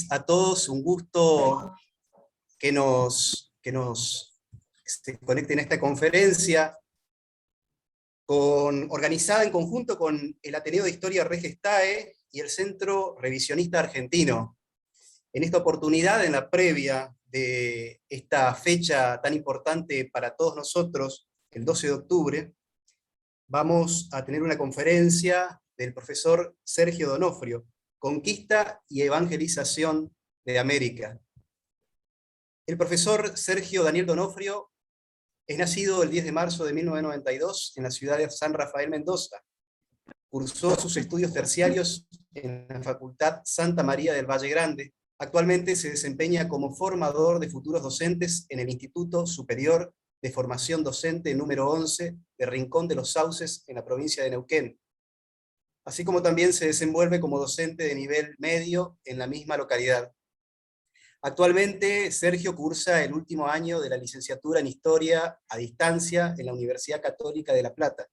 a todos, un gusto que se conecten a esta conferencia organizada en conjunto con el Ateneo de Historia Regestae y el Centro Revisionista Argentino. En esta oportunidad, en la previa de esta fecha tan importante para todos nosotros, el 12 de octubre, vamos a tener una conferencia del profesor Sergio D'Onofrio, Conquista y Evangelización de América. El profesor Sergio Daniel D'Onofrio es nacido el 10 de marzo de 1992 en la ciudad de San Rafael, Mendoza. Cursó sus estudios terciarios en la Facultad Santa María del Valle Grande. Actualmente se desempeña como formador de futuros docentes en el Instituto Superior de Formación Docente número 11 de Rincón de los Sauces en la provincia de Neuquén, así como también se desenvuelve como docente de nivel medio en la misma localidad. Actualmente Sergio cursa el último año de la licenciatura en Historia a distancia en la Universidad Católica de La Plata.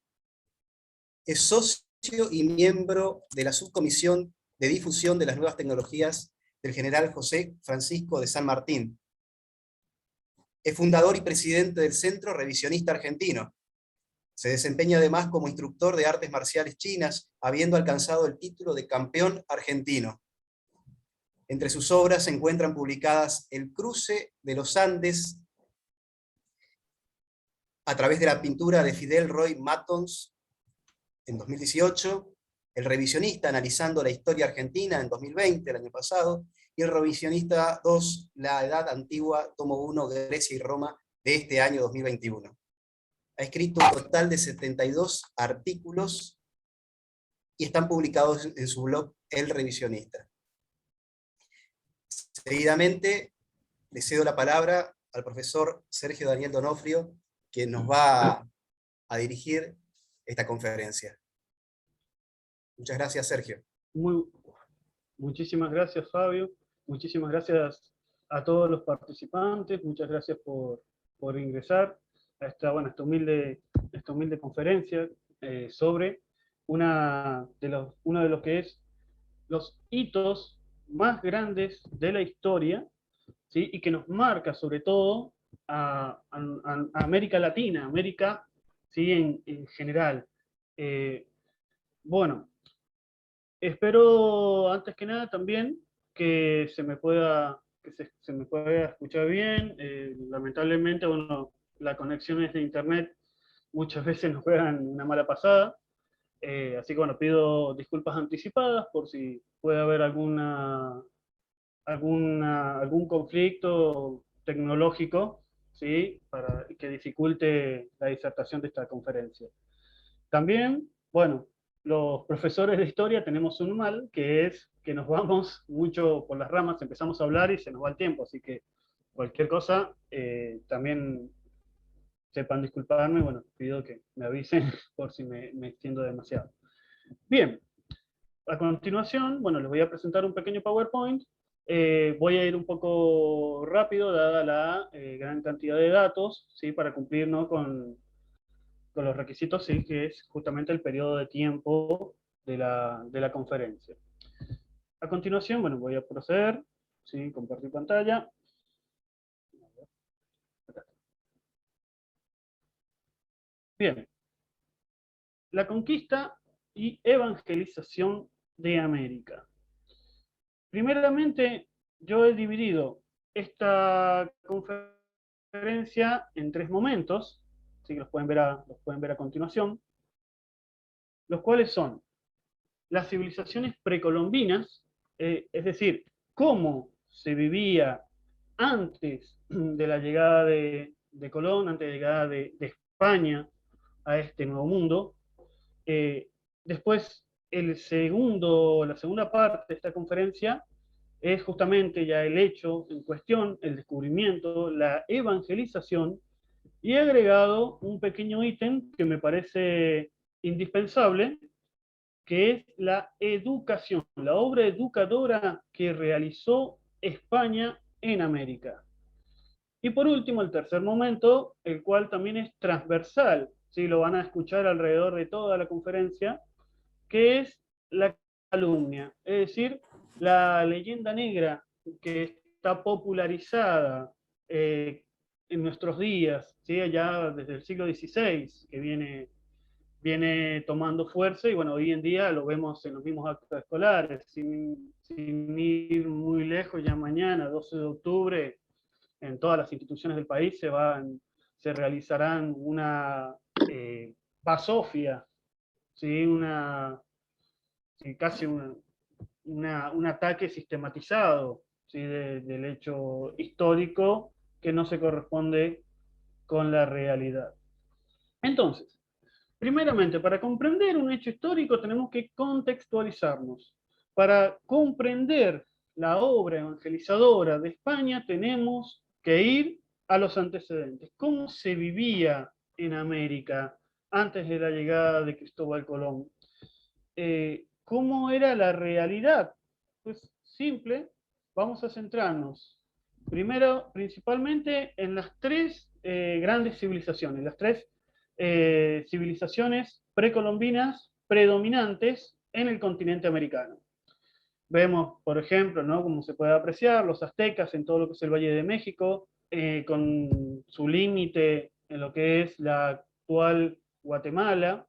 Es socio y miembro de la Subcomisión de Difusión de las Nuevas Tecnologías del General José Francisco de San Martín. Es fundador y presidente del Centro Revisionista Argentino. Se desempeña además como instructor de artes marciales chinas, habiendo alcanzado el título de campeón argentino. Entre sus obras se encuentran publicadas El cruce de los Andes, a través de la pintura de Fidel Roy Mattons, en 2018, El revisionista, analizando la historia argentina, en 2020, el año pasado, y El revisionista 2, La Edad Antigua, tomo 1, Grecia y Roma, de este año 2021. Ha escrito un total de 72 artículos y están publicados en su blog El Revisionista. Seguidamente le cedo la palabra al profesor Sergio Daniel D'Onofrio, quien nos va a dirigir esta conferencia. Muchas gracias, Sergio. Muchísimas gracias, Fabio. Muchísimas gracias a todos los participantes. Muchas gracias por ingresar a esta humilde conferencia sobre uno de los que es los hitos más grandes de la historia, ¿sí? Y que nos marca sobre todo a América Latina, América, ¿sí? en general. Bueno, espero antes que nada también que se me pueda escuchar bien. Lamentablemente, bueno, las conexiones de internet muchas veces nos juegan una mala pasada. Así que bueno, pido disculpas anticipadas por si puede haber algún conflicto tecnológico, ¿sí? Para que dificulte la disertación de esta conferencia. También, bueno, los profesores de historia tenemos un mal, que es que nos vamos mucho por las ramas, empezamos a hablar y se nos va el tiempo, así que cualquier cosa, también sepan disculparme, bueno, pido que me avisen por si me extiendo demasiado. Bien, a continuación, bueno, les voy a presentar un pequeño PowerPoint. Voy a ir un poco rápido, dada la gran cantidad de datos, ¿sí? Para cumplir, ¿no? con los requisitos, sí, que es justamente el periodo de tiempo de la conferencia. A continuación, bueno, voy a proceder, ¿sí? Compartir pantalla. Bien. La conquista y evangelización de América. Primeramente, yo he dividido esta conferencia en 3 momentos, así que los pueden ver a continuación, los cuales son las civilizaciones precolombinas, es decir, cómo se vivía antes de la llegada de Colón, antes de la llegada de España a este nuevo mundo. Después, la segunda parte de esta conferencia es justamente ya el hecho en cuestión, el descubrimiento, la evangelización, y he agregado un pequeño ítem que me parece indispensable, que es la educación, la obra educadora que realizó España en América. Y por último, el tercer momento, el cual también es transversal, ¿sí? Lo van a escuchar alrededor de toda la conferencia, que es la calumnia, es decir, la leyenda negra que está popularizada en nuestros días, ¿sí? Ya desde el siglo XVI, que viene tomando fuerza, y bueno, hoy en día lo vemos en los mismos actos escolares, sin ir muy lejos, ya mañana, 12 de octubre, en todas las instituciones del país se realizarán una basofia, ¿sí? Casi un ataque sistematizado, ¿sí? Del hecho histórico que no se corresponde con la realidad. Entonces, primeramente, para comprender un hecho histórico tenemos que contextualizarnos. Para comprender la obra evangelizadora de España tenemos que ir a los antecedentes. ¿Cómo se vivía en América antes de la llegada de Cristóbal Colón? ¿Cómo era la realidad? Pues simple, vamos a centrarnos primero, principalmente en las tres grandes civilizaciones, las tres civilizaciones precolombinas predominantes en el continente americano. Vemos, por ejemplo, ¿no? Como se puede apreciar, los aztecas en todo lo que es el Valle de México, con su límite en lo que es la actual Guatemala.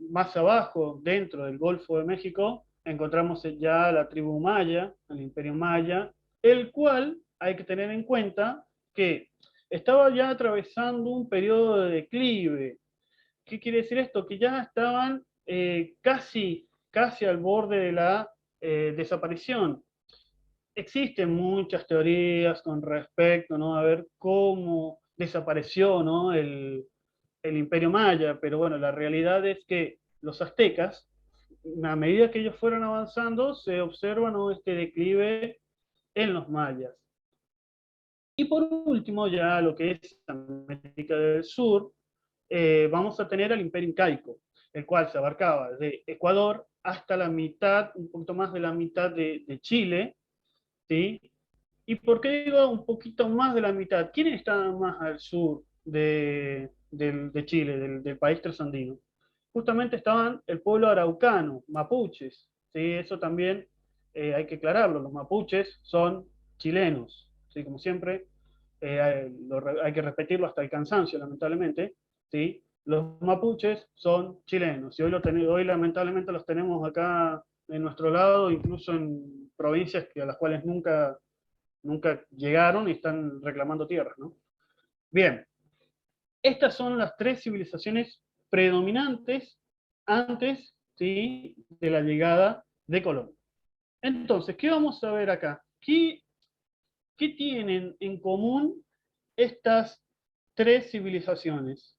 Más abajo, dentro del Golfo de México, encontramos ya la tribu maya, el imperio maya, el cual hay que tener en cuenta que estaba ya atravesando un periodo de declive. ¿Qué quiere decir esto? Que ya estaban casi al borde de la desaparición. Existen muchas teorías con respecto, ¿no? A ver cómo desapareció, ¿no? el imperio maya, pero bueno, la realidad es que los aztecas, a medida que ellos fueron avanzando, se observa, ¿no? Este declive en los mayas. Y por último, ya lo que es América del Sur, vamos a tener al imperio incaico, el cual se abarcaba desde Ecuador hasta la mitad, un poquito más de la mitad de Chile, ¿sí? ¿Y por qué digo un poquito más de la mitad? ¿Quiénes estaban más al sur de Chile, del país trasandino? Justamente estaban el pueblo araucano, mapuches. ¿Sí? Eso también hay que aclararlo. Los mapuches son chilenos. ¿Sí? Como siempre, hay que repetirlo hasta el cansancio, lamentablemente. ¿Sí? Los mapuches son chilenos. Y hoy lamentablemente los tenemos acá en nuestro lado, incluso en provincias a las cuales nunca llegaron y están reclamando tierras, ¿no? Bien, estas son las tres civilizaciones predominantes antes, ¿sí? De la llegada de Colón. Entonces, ¿qué vamos a ver acá? ¿Qué tienen en común estas tres civilizaciones?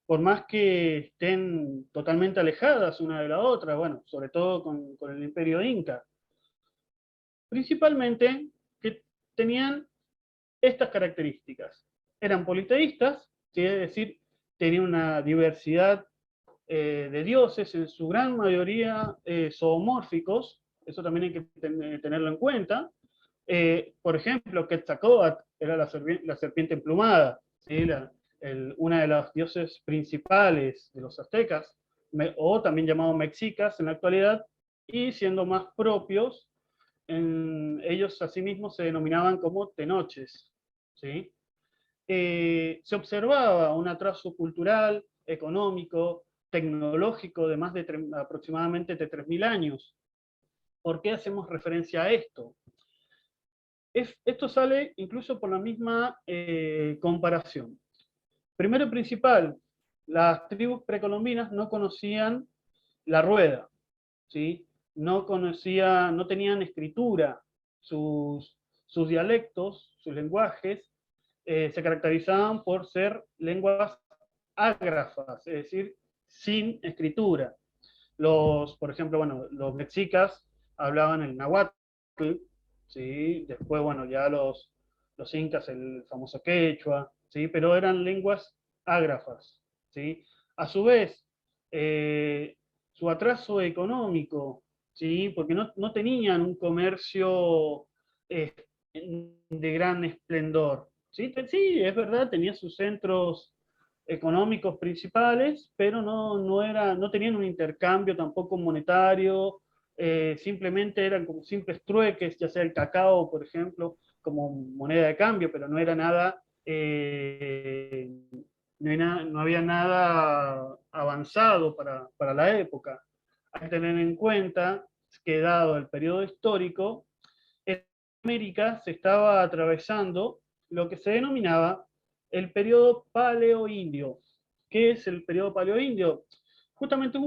Por más que estén totalmente alejadas una de la otra, bueno, sobre todo con el imperio inca, principalmente que tenían estas características. Eran politeístas, ¿sí? Es decir, tenían una diversidad de dioses, en su gran mayoría zoomórficos, eso también hay que tenerlo en cuenta. Por ejemplo, Quetzalcóatl era la serpiente emplumada, ¿sí? Una de las dioses principales de los aztecas, o también llamados mexicas en la actualidad, y siendo más propios, ellos asimismo se denominaban como tenoches. ¿Sí? Se observaba un atraso cultural, económico, tecnológico de más de aproximadamente de 3.000 años. ¿Por qué hacemos referencia a esto? Esto sale incluso por la misma comparación. Primero y principal, las tribus precolombinas no conocían la rueda, ¿sí? No tenían escritura, sus dialectos, sus lenguajes, se caracterizaban por ser lenguas ágrafas, es decir, sin escritura. Por ejemplo, bueno, los mexicas hablaban el náhuatl, ¿sí? Después, bueno, ya los incas el famoso quechua, ¿sí? Pero eran lenguas ágrafas, ¿sí? A su vez, su atraso económico, ¿sí? Porque no tenían un comercio de gran esplendor. ¿Sí? Sí, es verdad, tenía sus centros económicos principales, pero no tenían un intercambio tampoco monetario simplemente eran como simples trueques, ya sea el cacao, por ejemplo, como moneda de cambio, pero no era nada, no había nada avanzado para la época. Hay que tener en cuenta que dado el periodo histórico, en América se estaba atravesando lo que se denominaba el periodo paleoindio. ¿Qué es el periodo paleoindio? Justamente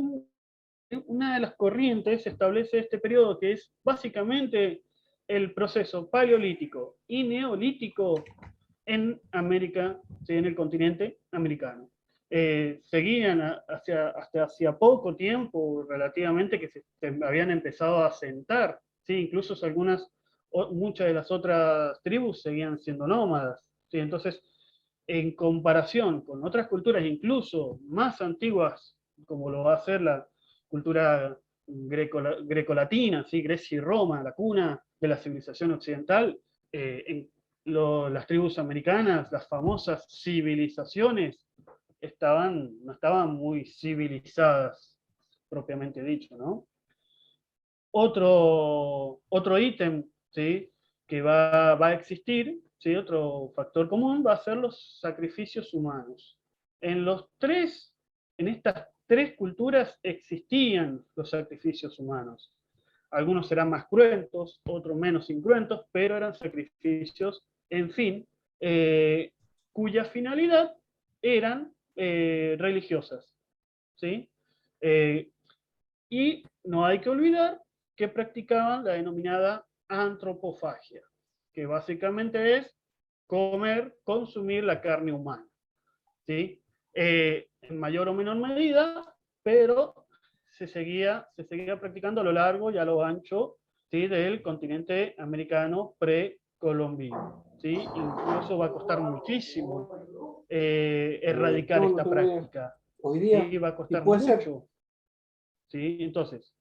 una de las corrientes establece este periodo, que es básicamente el proceso paleolítico y neolítico en América, ¿sí? En el continente americano. Seguían hasta hacía poco tiempo, relativamente, que se habían empezado a asentar, ¿sí? Incluso muchas de las otras tribus seguían siendo nómadas, ¿sí? Entonces, en comparación con otras culturas, incluso más antiguas, como lo va a ser la cultura grecolatina, ¿sí? Grecia y Roma, la cuna de la civilización occidental, las tribus americanas, las famosas civilizaciones, no estaban muy civilizadas, propiamente dicho, ¿no? Otro ítem, ¿sí? Que va a existir, ¿sí? Otro factor común va a ser los sacrificios humanos. En estas tres culturas existían los sacrificios humanos. Algunos serán más cruentos, otros menos incruentos, pero eran sacrificios, en fin, cuya finalidad eran religiosas, ¿sí? Eh, y no hay que olvidar que practicaban la denominada antropofagia, que básicamente es consumir la carne humana, ¿sí? En mayor o menor medida, pero se seguía practicando a lo largo y a lo ancho, ¿sí? Del continente americano precolombino, ¿sí? Incluso va a costar muchísimo erradicar No, no esta tengo idea. práctica, Hoy ¿sí? día, Va a y costar puede ser. mucho, ¿sí? Entonces,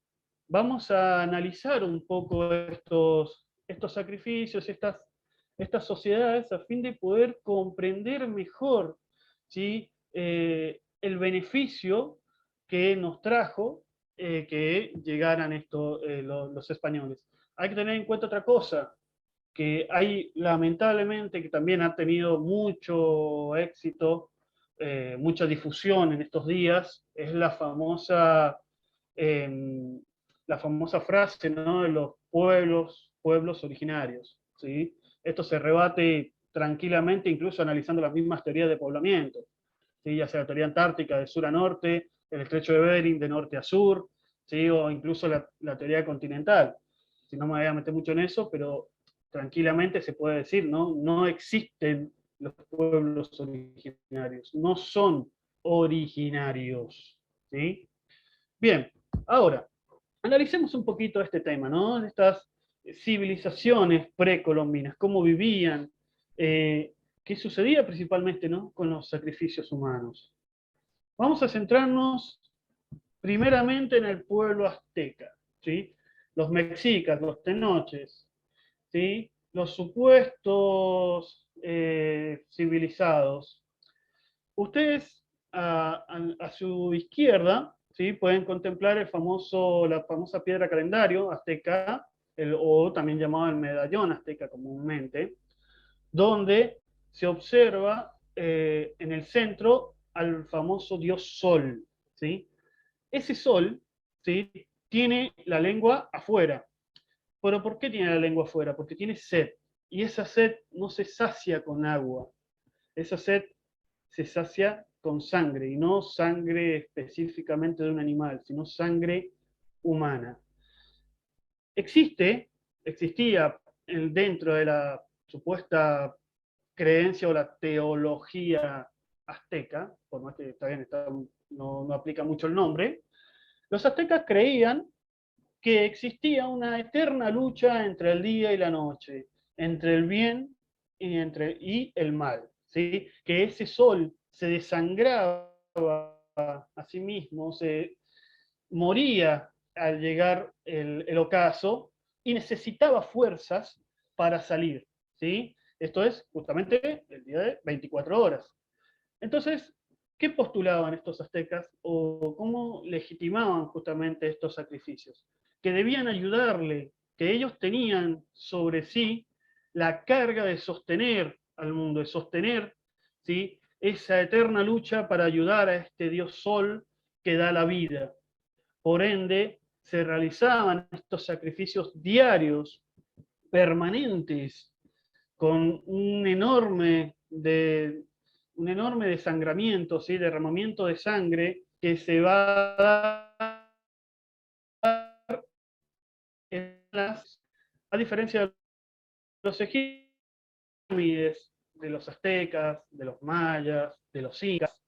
vamos a analizar un poco estos sacrificios, estas sociedades, a fin de poder comprender mejor, ¿sí? El beneficio que nos trajo que llegaran los españoles. Hay que tener en cuenta otra cosa, que hay lamentablemente, que también ha tenido mucho éxito, mucha difusión en estos días, es eh, la famosa frase, ¿no? De los pueblos originarios, ¿sí? Esto se rebate tranquilamente, incluso analizando las mismas teorías de poblamiento, ¿sí? Ya sea la teoría antártica de sur a norte, el estrecho de Bering de norte a sur, ¿sí? O incluso la teoría continental. Si no me voy a meter mucho en eso, pero tranquilamente se puede decir, ¿no? No existen los pueblos originarios, no son originarios, ¿sí? Bien, ahora, analicemos un poquito este tema, ¿no? Estas civilizaciones precolombinas, cómo vivían, qué sucedía principalmente, ¿no? Con los sacrificios humanos. Vamos a centrarnos primeramente en el pueblo azteca, ¿sí? Los mexicas, los tenoches, ¿sí? Los supuestos civilizados. Ustedes a su izquierda, ¿sí? Pueden contemplar la famosa piedra calendario azteca, o también llamado el medallón azteca comúnmente, donde se observa en el centro al famoso dios Sol, ¿sí? Ese Sol, ¿sí? Tiene la lengua afuera. ¿Pero por qué tiene la lengua afuera? Porque tiene sed. Y esa sed no se sacia con agua. Esa sed se sacia con sangre, y no sangre específicamente de un animal, sino sangre humana. Existía dentro de la supuesta creencia o la teología azteca, por más que no aplica mucho el nombre, los aztecas creían que existía una eterna lucha entre el día y la noche, entre el bien y el mal, ¿sí? Que ese sol se desangraba a sí mismo, se moría al llegar el ocaso y necesitaba fuerzas para salir, ¿sí? Esto es justamente el día de 24 horas. Entonces, ¿qué postulaban estos aztecas o cómo legitimaban justamente estos sacrificios? que debían ayudarle, que ellos tenían sobre sí la carga de sostener al mundo, de sostener, ¿sí?, esa eterna lucha para ayudar a este Dios Sol que da la vida. Por ende, se realizaban estos sacrificios diarios, permanentes, con un enorme desangramiento, ¿sí?, derramamiento de sangre que se va a dar a diferencia de los egipcios, de los aztecas, de los mayas, de los incas,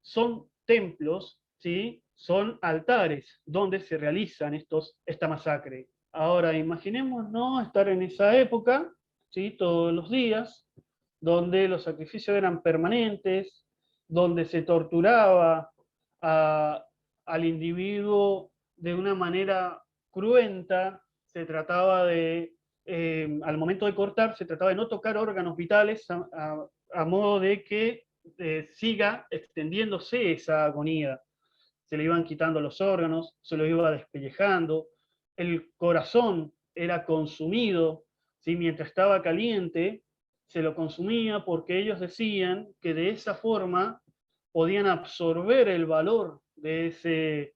son templos, ¿sí?, son altares donde se realizan esta masacre. Ahora, imaginémonos estar en esa época, ¿sí?, todos los días, donde los sacrificios eran permanentes, donde se torturaba al individuo de una manera cruenta, se trataba de, al momento de cortar, se trataba de no tocar órganos vitales a modo de que siga extendiéndose esa agonía. Se le iban quitando los órganos, se lo iba despellejando, el corazón era consumido, ¿sí?, mientras estaba caliente, se lo consumía porque ellos decían que de esa forma podían absorber el valor de ese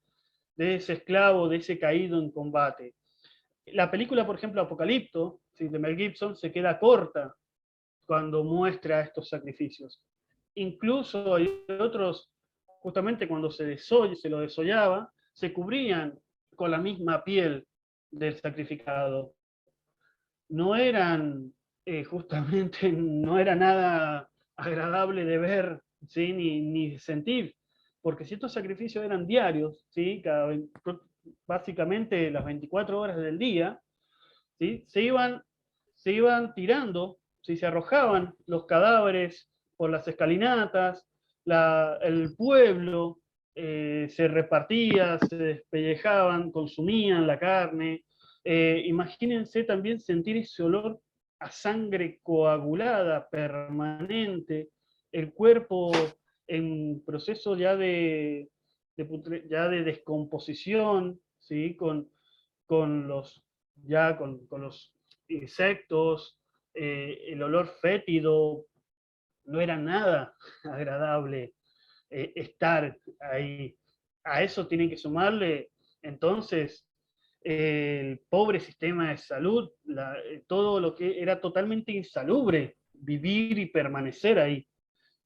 esclavo, de ese caído en combate. La película, por ejemplo, Apocalipto, ¿sí?, de Mel Gibson, se queda corta cuando muestra estos sacrificios. Incluso hay otros, justamente cuando se lo desollaba, se cubrían con la misma piel del sacrificado. No eran, justamente, no era nada agradable de ver, ¿sí?, ni sentir, porque si estos sacrificios eran diarios, ¿sí?, básicamente las 24 horas del día, ¿sí?, se iban tirando, ¿sí?, se arrojaban los cadáveres por las escalinatas, el pueblo se repartía, se despellejaban, consumían la carne. Imagínense también sentir ese olor a sangre coagulada, permanente, el cuerpo en proceso ya de descomposición, ¿sí?, con los, con los insectos, el olor fétido, no era nada agradable estar ahí. A eso tienen que sumarle, entonces, el pobre sistema de salud, todo lo que era totalmente insalubre, vivir y permanecer ahí.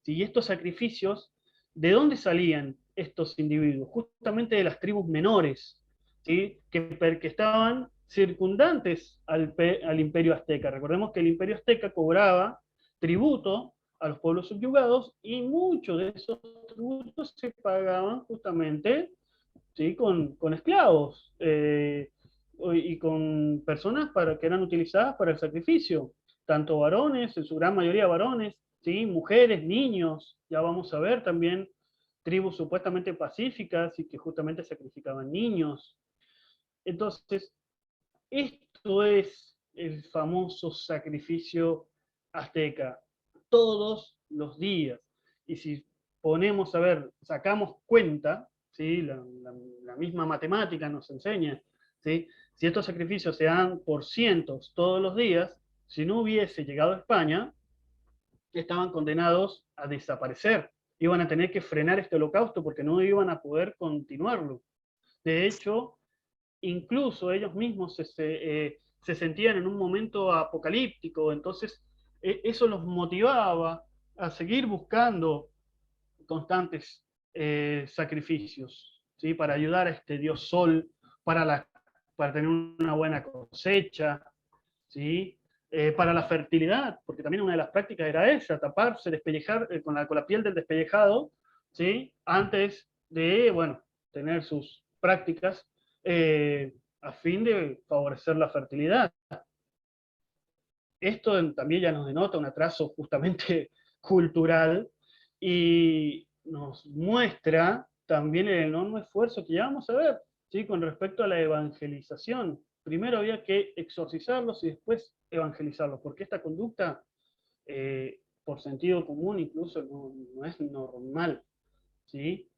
¿Sí? Y estos sacrificios, ¿de dónde salían estos individuos? Justamente de las tribus menores, ¿sí?, que estaban circundantes al imperio azteca. Recordemos que el imperio azteca cobraba tributo a los pueblos subyugados y muchos de esos tributos se pagaban justamente, ¿sí?, con esclavos y con personas que eran utilizadas para el sacrificio, tanto varones, en su gran mayoría varones, ¿sí?, mujeres, niños. Ya vamos a ver también tribus supuestamente pacíficas y que justamente sacrificaban niños. Entonces, esto es el famoso sacrificio azteca, todos los días. Y si ponemos a ver, sacamos cuenta, ¿sí?, la misma matemática nos enseña, ¿sí?, si estos sacrificios se dan por cientos todos los días, si no hubiese llegado a España, estaban condenados a desaparecer. Iban a tener que frenar este holocausto porque no iban a poder continuarlo. De hecho, incluso ellos mismos se sentían en un momento apocalíptico, entonces eso los motivaba a seguir buscando constantes sacrificios, ¿sí?, para ayudar a este dios Sol, para tener una buena cosecha, ¿sí?, para la fertilidad, porque también una de las prácticas era esa, taparse, despellejar con la piel del despellejado, ¿sí?, antes de, bueno, tener sus prácticas a fin de favorecer la fertilidad. Esto también ya nos denota un atraso justamente cultural y nos muestra también el enorme esfuerzo que ya vamos a ver, ¿sí?, con respecto a la evangelización. Primero había que exorcizarlos y después evangelizarlos, porque esta conducta, por sentido común incluso, no es normal, ¿sí?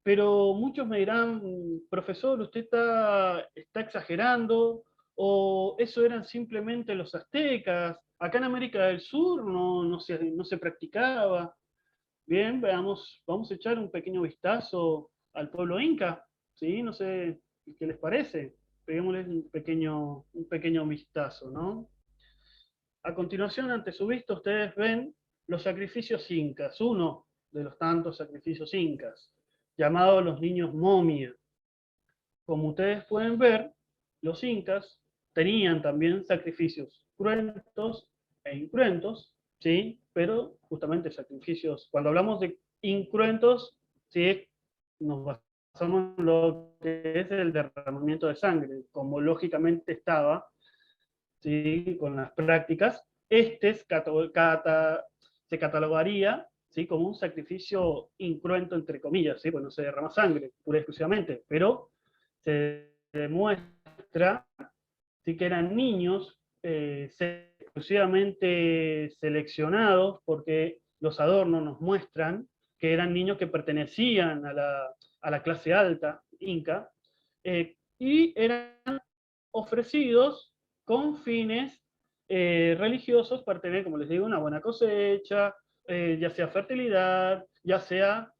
pero muchos me dirán, profesor, usted está exagerando, o eso eran simplemente los aztecas, acá en América del Sur no se practicaba. Bien, veamos, vamos a echar un pequeño vistazo al pueblo inca, ¿sí? No sé qué les parece. Peguémosles un pequeño vistazo, ¿no? A continuación, ante su vista, ustedes ven los sacrificios incas, uno de los tantos sacrificios incas, llamado los niños momia. Como ustedes pueden ver, los incas tenían también sacrificios cruentos e incruentos, ¿sí? Pero justamente sacrificios, cuando hablamos de incruentos, ¿sí? Nos basamos en lo que es el derramamiento de sangre, como lógicamente estaba, ¿sí? Con las prácticas, se catalogaría, ¿sí? Como un sacrificio incruento, entre comillas, ¿sí? Pues no se derrama sangre, pura y exclusivamente, pero se demuestra, ¿sí? Que eran niños exclusivamente seleccionados, porque los adornos nos muestran que eran niños que pertenecían a la clase alta inca, y eran ofrecidos con fines religiosos para tener, como les digo, una buena cosecha, ya sea fertilidad, ya sea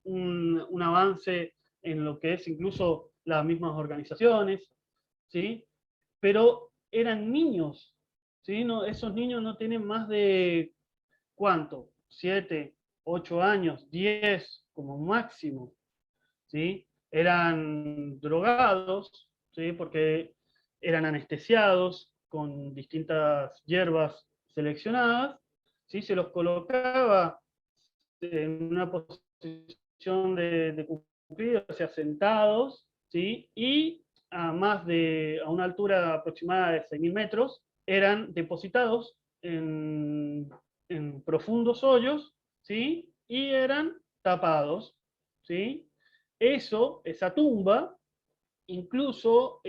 un avance en lo que es incluso las mismas organizaciones, ¿sí? Pero eran niños, ¿sí? No, esos niños no tienen más de, ¿cuánto? 7, 8 años, 10 como máximo, ¿sí? Eran drogados, ¿sí? Porque eran anestesiados con distintas hierbas seleccionadas, ¿sí? Se los colocaba en una posición de cumplido, o sea, sentados, ¿sí? Y a una altura aproximada de 6.000 metros, eran depositados en profundos hoyos, ¿sí? Y eran tapados, ¿sí? Esa tumba, incluso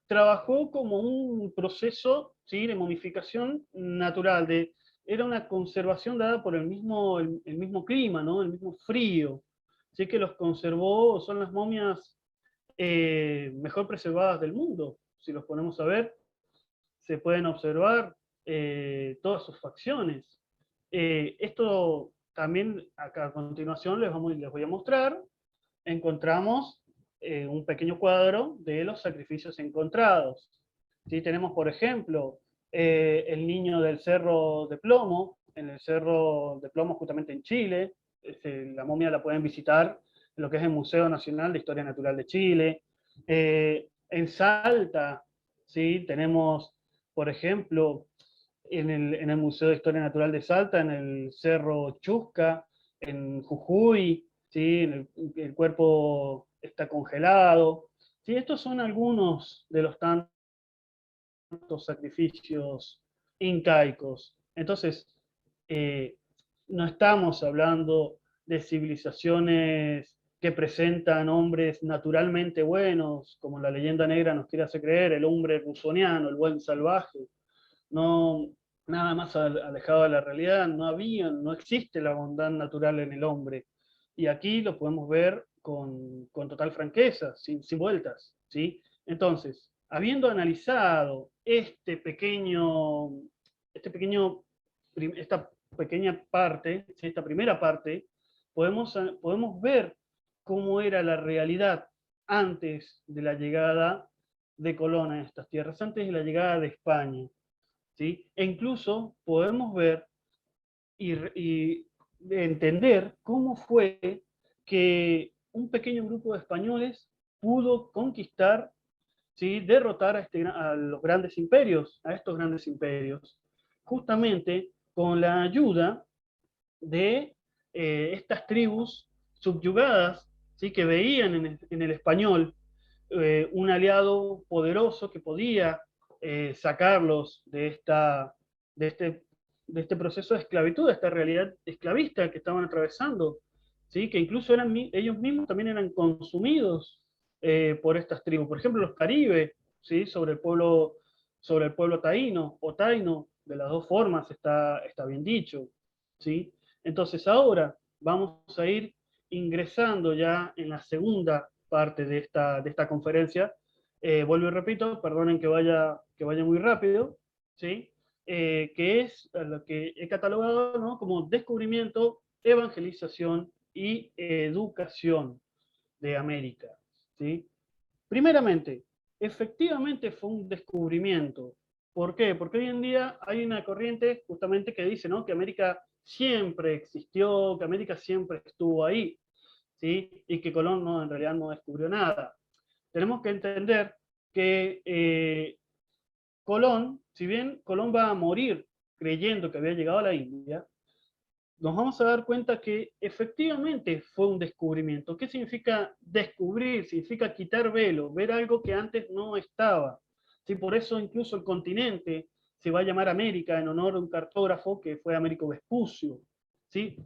trabajó como un proceso, ¿sí? De momificación natural, era una conservación dada por el mismo clima, ¿no? El mismo frío. Así que los conservó, son las momias mejor preservadas del mundo. Si los ponemos a ver, se pueden observar todas sus facciones. Esto también, acá a continuación les voy a mostrar, encontramos un pequeño cuadro de los sacrificios encontrados. ¿Sí? Tenemos, por ejemplo, el niño del Cerro de Plomo, en el Cerro de Plomo justamente en Chile. La momia la pueden visitar en lo que es el Museo Nacional de Historia Natural de Chile. En Salta, ¿sí? Tenemos, por ejemplo, en el Museo de Historia Natural de Salta, en el Cerro Chusca, en Jujuy, ¿sí? El cuerpo está congelado. ¿Sí? Estos son algunos de los tantos sacrificios incaicos. Entonces, eh, no estamos hablando de civilizaciones que presentan hombres naturalmente buenos, como la leyenda negra nos quiere hacer creer, el hombre rusoniano, el buen salvaje. No, nada más alejado de la realidad, no existe la bondad natural en el hombre. Y aquí lo podemos ver con total franqueza, sin vueltas, ¿sí? Entonces, habiendo analizado esta pequeña parte, ¿sí? Esta primera parte, podemos ver cómo era la realidad antes de la llegada de Colón a estas tierras, antes de la llegada de España. ¿Sí? E incluso podemos ver y entender cómo fue que un pequeño grupo de españoles pudo conquistar, ¿sí? Derrotar a los grandes imperios, a estos grandes imperios, justamente con la ayuda de estas tribus subyugadas, ¿sí? Que veían en el español un aliado poderoso que podía sacarlos de, este, de este proceso de esclavitud, de esta realidad esclavista que estaban atravesando, ¿sí? Que incluso ellos mismos también eran consumidos por estas tribus. Por ejemplo, los caribes, ¿sí? Sobre el pueblo taíno o taino, de las dos formas está bien dicho. ¿Sí? Entonces ahora vamos a ir ingresando ya en la segunda parte de esta conferencia. Vuelvo y repito, perdonen que vaya muy rápido, ¿sí? Que es lo que he catalogado, ¿no?, como descubrimiento, evangelización y educación de América, ¿sí? Primeramente, efectivamente fue un descubrimiento. ¿Por qué? Porque hoy en día hay una corriente justamente que dice, ¿no?, que América siempre existió, que América siempre estuvo ahí, ¿sí? Y que Colón no, en realidad no descubrió nada. Tenemos que entender que Colón, si bien Colón va a morir creyendo que había llegado a la India, nos vamos a dar cuenta que efectivamente fue un descubrimiento. ¿Qué significa descubrir? Significa quitar velo, ver algo que antes no estaba. ¿Sí? Por eso incluso el continente se va a llamar América en honor a un cartógrafo que fue Américo Vespucio. ¿Sí?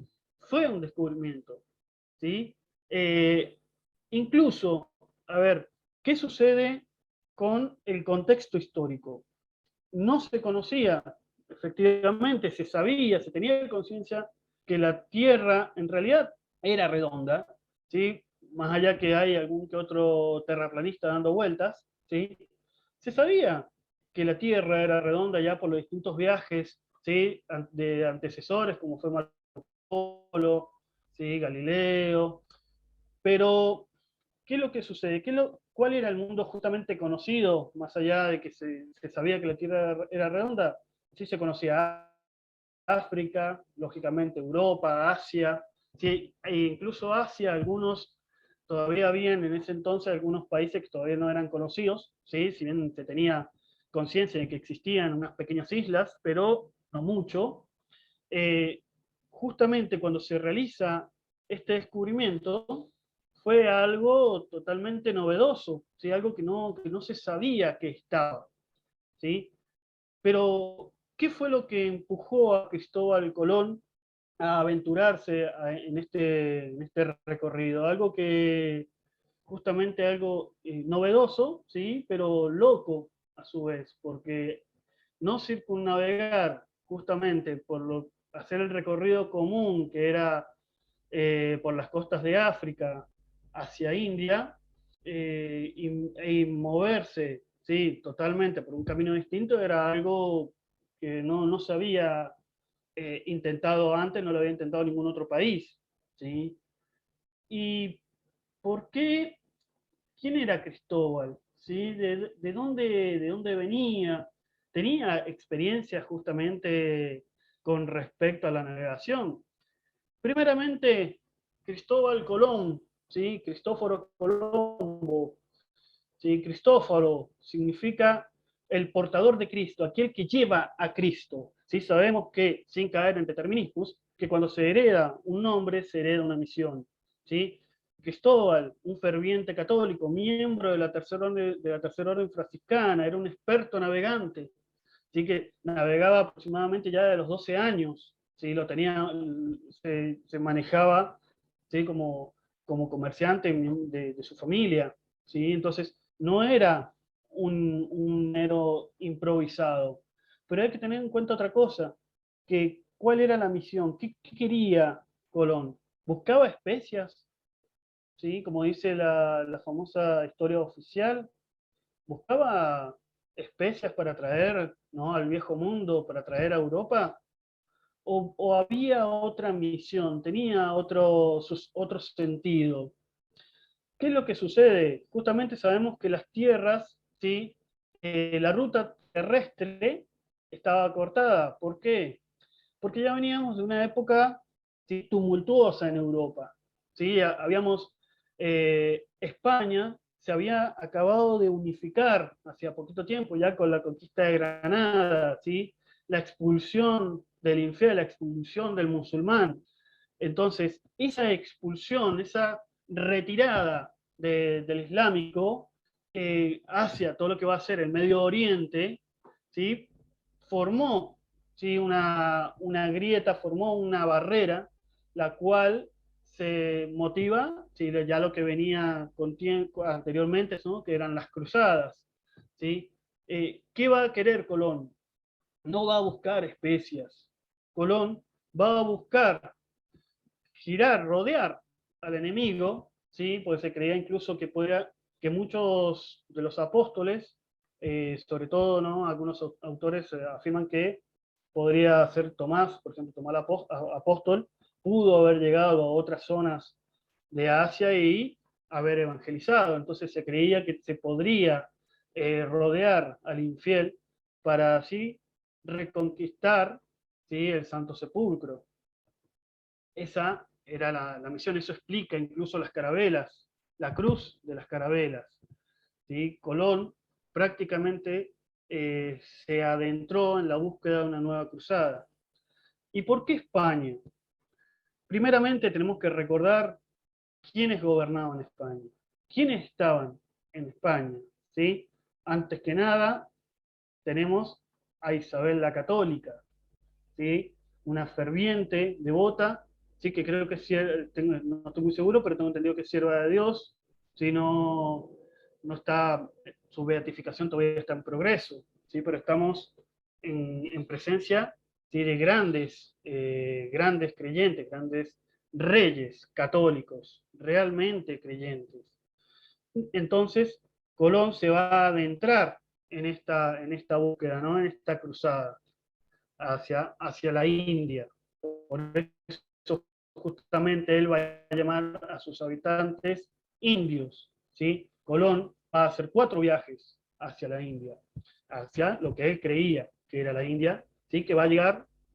Fue un descubrimiento. ¿Sí? Eh, Incluso, a ver, ¿qué sucede con el contexto histórico? No se conocía, efectivamente, se sabía, se tenía conciencia que la Tierra en realidad era redonda, ¿sí? Más allá que hay algún que otro terraplanista dando vueltas, ¿sí? Se sabía que la Tierra era redonda ya por los distintos viajes, ¿sí?, de antecesores, como fue Marco Polo, ¿sí?, Galileo, pero ¿qué es lo que sucede? ¿Cuál era el mundo justamente conocido, más allá de que se sabía que la Tierra era redonda? Sí se conocía África, lógicamente Europa, Asia, sí, e incluso Asia, algunos todavía habían en ese entonces algunos países que todavía no eran conocidos, ¿sí? Si bien se tenía conciencia de que existían unas pequeñas islas, pero no mucho. Eh, Justamente cuando se realiza este descubrimiento, fue algo totalmente novedoso, ¿sí? Algo que no se sabía que estaba, ¿sí? Pero, ¿qué fue lo que empujó a Cristóbal Colón a aventurarse en este recorrido? Algo que, justamente algo novedoso, ¿sí? Pero loco a su vez, porque no circunnavegar justamente hacer el recorrido común que era por las costas de África hacia India, y moverse, sí, totalmente por un camino distinto, era algo que no se había intentado antes, no lo había intentado ningún otro país, ¿sí? ¿Y por qué? ¿Quién era Cristóbal? ¿Sí? De dónde venía? ¿Tenía experiencia justamente con respecto a la navegación? Primeramente, Cristóbal Colón, ¿sí? Cristóforo Colombo, ¿sí? Cristóforo significa el portador de Cristo, aquel que lleva a Cristo. ¿Sí? Sabemos que, sin caer en determinismos, que cuando se hereda un nombre, se hereda una misión. ¿Sí? Cristóbal, un ferviente católico, miembro de la tercera orden franciscana, era un experto navegante, así que navegaba aproximadamente ya de los 12 años, ¿sí? Lo tenía, se manejaba, ¿sí?, como comerciante de su familia, ¿sí? Entonces no era un héroe improvisado, pero hay que tener en cuenta otra cosa, que cuál era la misión, qué quería Colón. ¿Buscaba especias? ¿Sí? Como dice la famosa historia oficial, buscaba especias para traer, ¿no?, al viejo mundo, para traer a Europa, o había otra misión, tenía otro sentido. ¿Qué es lo que sucede? Justamente sabemos que las tierras, ¿sí?, la ruta terrestre estaba cortada. ¿Por qué? Porque ya veníamos de una época, ¿sí?, tumultuosa en Europa. ¿Sí? Habíamos, España se había acabado de unificar hacía poquito tiempo, ya con la conquista de Granada, ¿sí?, la expulsión del infiel, la expulsión del musulmán. Entonces, esa expulsión, esa retirada del islámico hacia todo lo que va a ser el Medio Oriente, ¿sí?, formó, ¿sí?, una grieta, formó una barrera, la cual se motiva, ¿sí?, ya lo que venía con tiempo, anteriormente, ¿no?, que eran las cruzadas. ¿Sí? ¿Qué va a querer Colón? No va a buscar especias. Colón va a buscar girar, rodear al enemigo, ¿sí? Porque se creía incluso que muchos de los apóstoles, sobre todo, ¿no? Algunos autores afirman que podría ser Tomás, por ejemplo, Tomás apóstol, pudo haber llegado a otras zonas de Asia y haber evangelizado. Entonces se creía que se podría rodear al infiel para así reconquistar, ¿sí?, el Santo Sepulcro. Esa era la misión, eso explica incluso las carabelas, la cruz de las carabelas. ¿Sí? Colón prácticamente se adentró en la búsqueda de una nueva cruzada. ¿Y por qué España? Primeramente tenemos que recordar quiénes gobernaban España, quiénes estaban en España. ¿Sí? Antes que nada, tenemos a Isabel la Católica, ¿sí? Una ferviente, devota, ¿sí? Que creo que no estoy muy seguro, pero tengo entendido que es sierva de Dios, ¿sí? No está, su beatificación todavía está en progreso, ¿sí? Pero estamos en presencia, ¿sí?, de grandes creyentes, grandes reyes católicos, realmente creyentes. Entonces, Colón se va a adentrar en esta búsqueda, ¿no?, en esta cruzada hacia la India. Por eso justamente él va a llamar a sus habitantes indios, ¿sí? Colón va a hacer 4 viajes hacia la India, hacia lo que él creía que era la India, ¿sí? Que va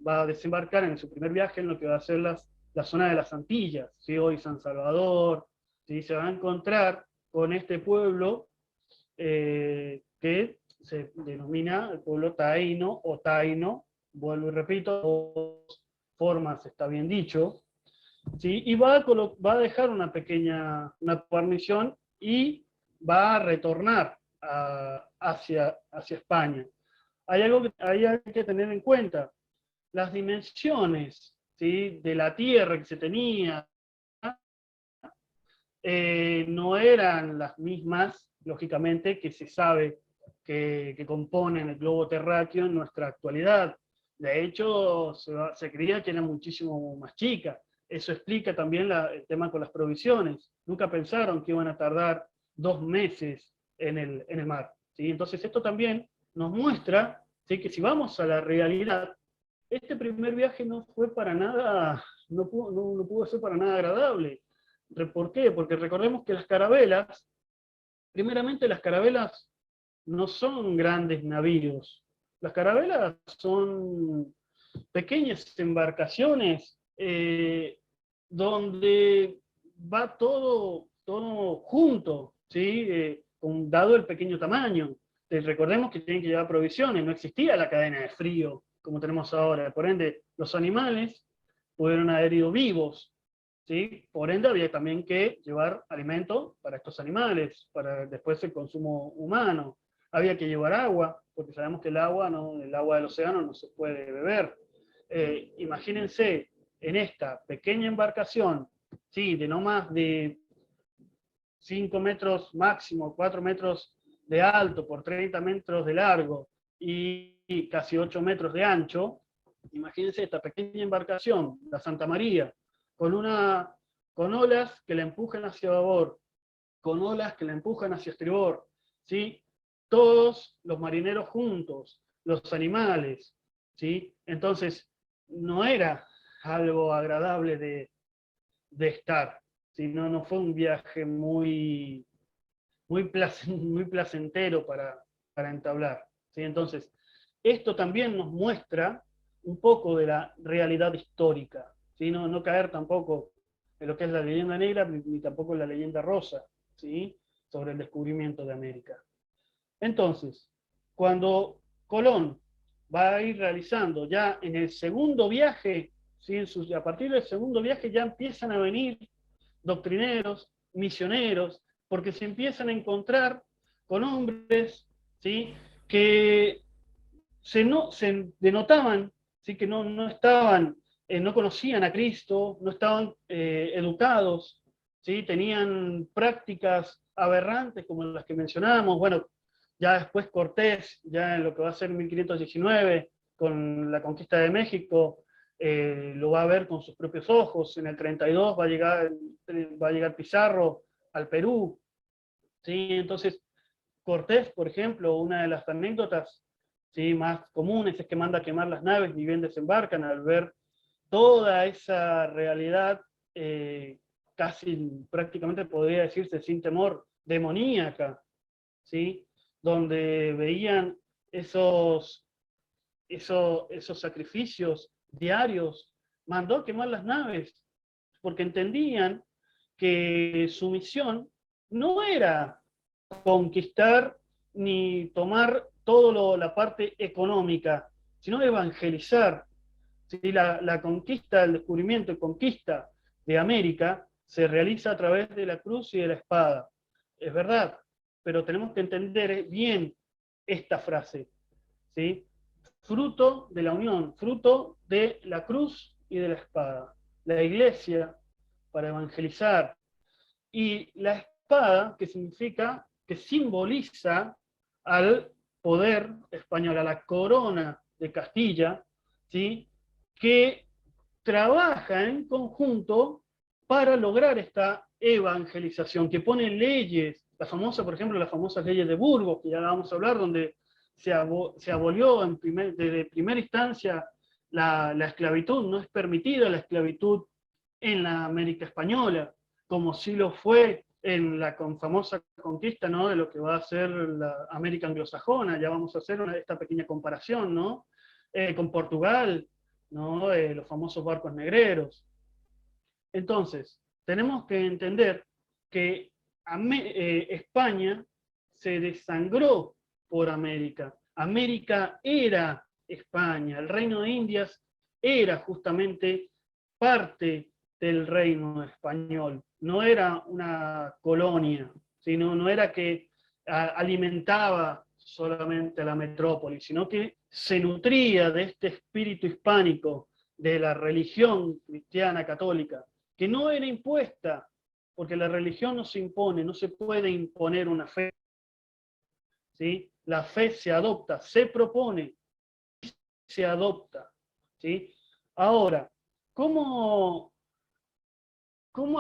a desembarcar en su primer viaje en lo que va a ser la zona de las Antillas, ¿sí? Hoy San Salvador, ¿sí? Se va a encontrar con este pueblo que se denomina el pueblo taíno o taino, vuelvo y repito, dos formas está bien dicho, ¿sí? Y va a dejar una guarnición y va a retornar hacia España. Hay algo que hay que tener en cuenta, las dimensiones, ¿sí?, de la tierra que se tenía, no eran las mismas, lógicamente, que se sabe que componen el globo terráqueo en nuestra actualidad. De hecho, se creía que era muchísimo más chica. Eso explica también el tema con las provisiones. Nunca pensaron que iban a tardar 2 meses en el mar, ¿sí? Entonces esto también nos muestra, ¿sí?, que si vamos a la realidad, este primer viaje no fue para nada, no pudo ser para nada agradable. ¿Por qué? Porque recordemos que las carabelas, primeramente las carabelas no son grandes navíos. Las carabelas son pequeñas embarcaciones donde va todo junto, ¿sí? Dado el pequeño tamaño. Recordemos que tienen que llevar provisiones, no existía la cadena de frío como tenemos ahora. Por ende, los animales pudieron haber ido vivos, ¿sí? Por ende, había también que llevar alimento para estos animales, para después el consumo humano. Había que llevar agua, porque sabemos que el agua del océano no se puede beber. Imagínense, en esta pequeña embarcación, ¿sí?, de no más de 5 metros máximo, 4 metros de alto por 30 metros de largo y casi 8 metros de ancho, imagínense esta pequeña embarcación, la Santa María, con olas que la empujan hacia babor, con olas que la empujan hacia estribor, ¿sí? Todos los marineros juntos, los animales, ¿sí? Entonces, no era algo agradable de estar, sino no fue un viaje muy placentero para entablar, ¿sí? Entonces, esto también nos muestra un poco de la realidad histórica, ¿sí? No caer tampoco en lo que es la leyenda negra, ni tampoco en la leyenda rosa, ¿sí?, sobre el descubrimiento de América. Entonces, cuando Colón va a ir realizando ya en el segundo viaje, ¿sí?, a partir del segundo viaje ya empiezan a venir doctrineros, misioneros, porque se empiezan a encontrar con hombres, ¿sí?, que se denotaban, ¿sí?, que no estaban, no conocían a Cristo, no estaban educados, ¿sí?, tenían prácticas aberrantes como las que mencionábamos. Bueno, ya después Cortés, ya en lo que va a ser 1519, con la conquista de México, lo va a ver con sus propios ojos. En el 32 va a llegar Pizarro al Perú, ¿sí? Entonces, Cortés, por ejemplo, una de las anécdotas, ¿sí?, más comunes es que manda a quemar las naves y bien desembarcan al ver toda esa realidad, casi prácticamente podría decirse sin temor, demoníaca, ¿sí?, donde veían esos sacrificios diarios. Mandó a quemar las naves porque entendían que su misión no era conquistar ni tomar toda la parte económica, sino evangelizar. ¿Sí? La conquista, el descubrimiento y conquista de América se realiza a través de la cruz y de la espada. Es verdad, pero tenemos que entender bien esta frase, ¿sí? Fruto de la unión, fruto de la cruz y de la espada. La iglesia para evangelizar, y la espada, que significa, que simboliza al poder español, a la corona de Castilla, ¿sí?, que trabaja en conjunto para lograr esta evangelización, que pone leyes, la famosa, por ejemplo, las famosas leyes de Burgos, que ya vamos a hablar, donde se abolió desde primera instancia la esclavitud. No es permitida la esclavitud en la América Española, como sí lo fue en la famosa conquista, ¿no?, de lo que va a ser la América anglosajona. Ya vamos a hacer esta pequeña comparación, ¿no?, con Portugal, ¿no?, los famosos barcos negreros. Entonces, tenemos que entender que España se desangró por América. América era España, el Reino de Indias era justamente parte del reino español, no era una colonia, sino no era que alimentaba solamente a la metrópoli, sino que se nutría de este espíritu hispánico, de la religión cristiana católica, que no era impuesta, porque la religión no se impone, no se puede imponer una fe, ¿sí? La fe se adopta, se propone, se adopta, ¿sí? Ahora, ¿cómo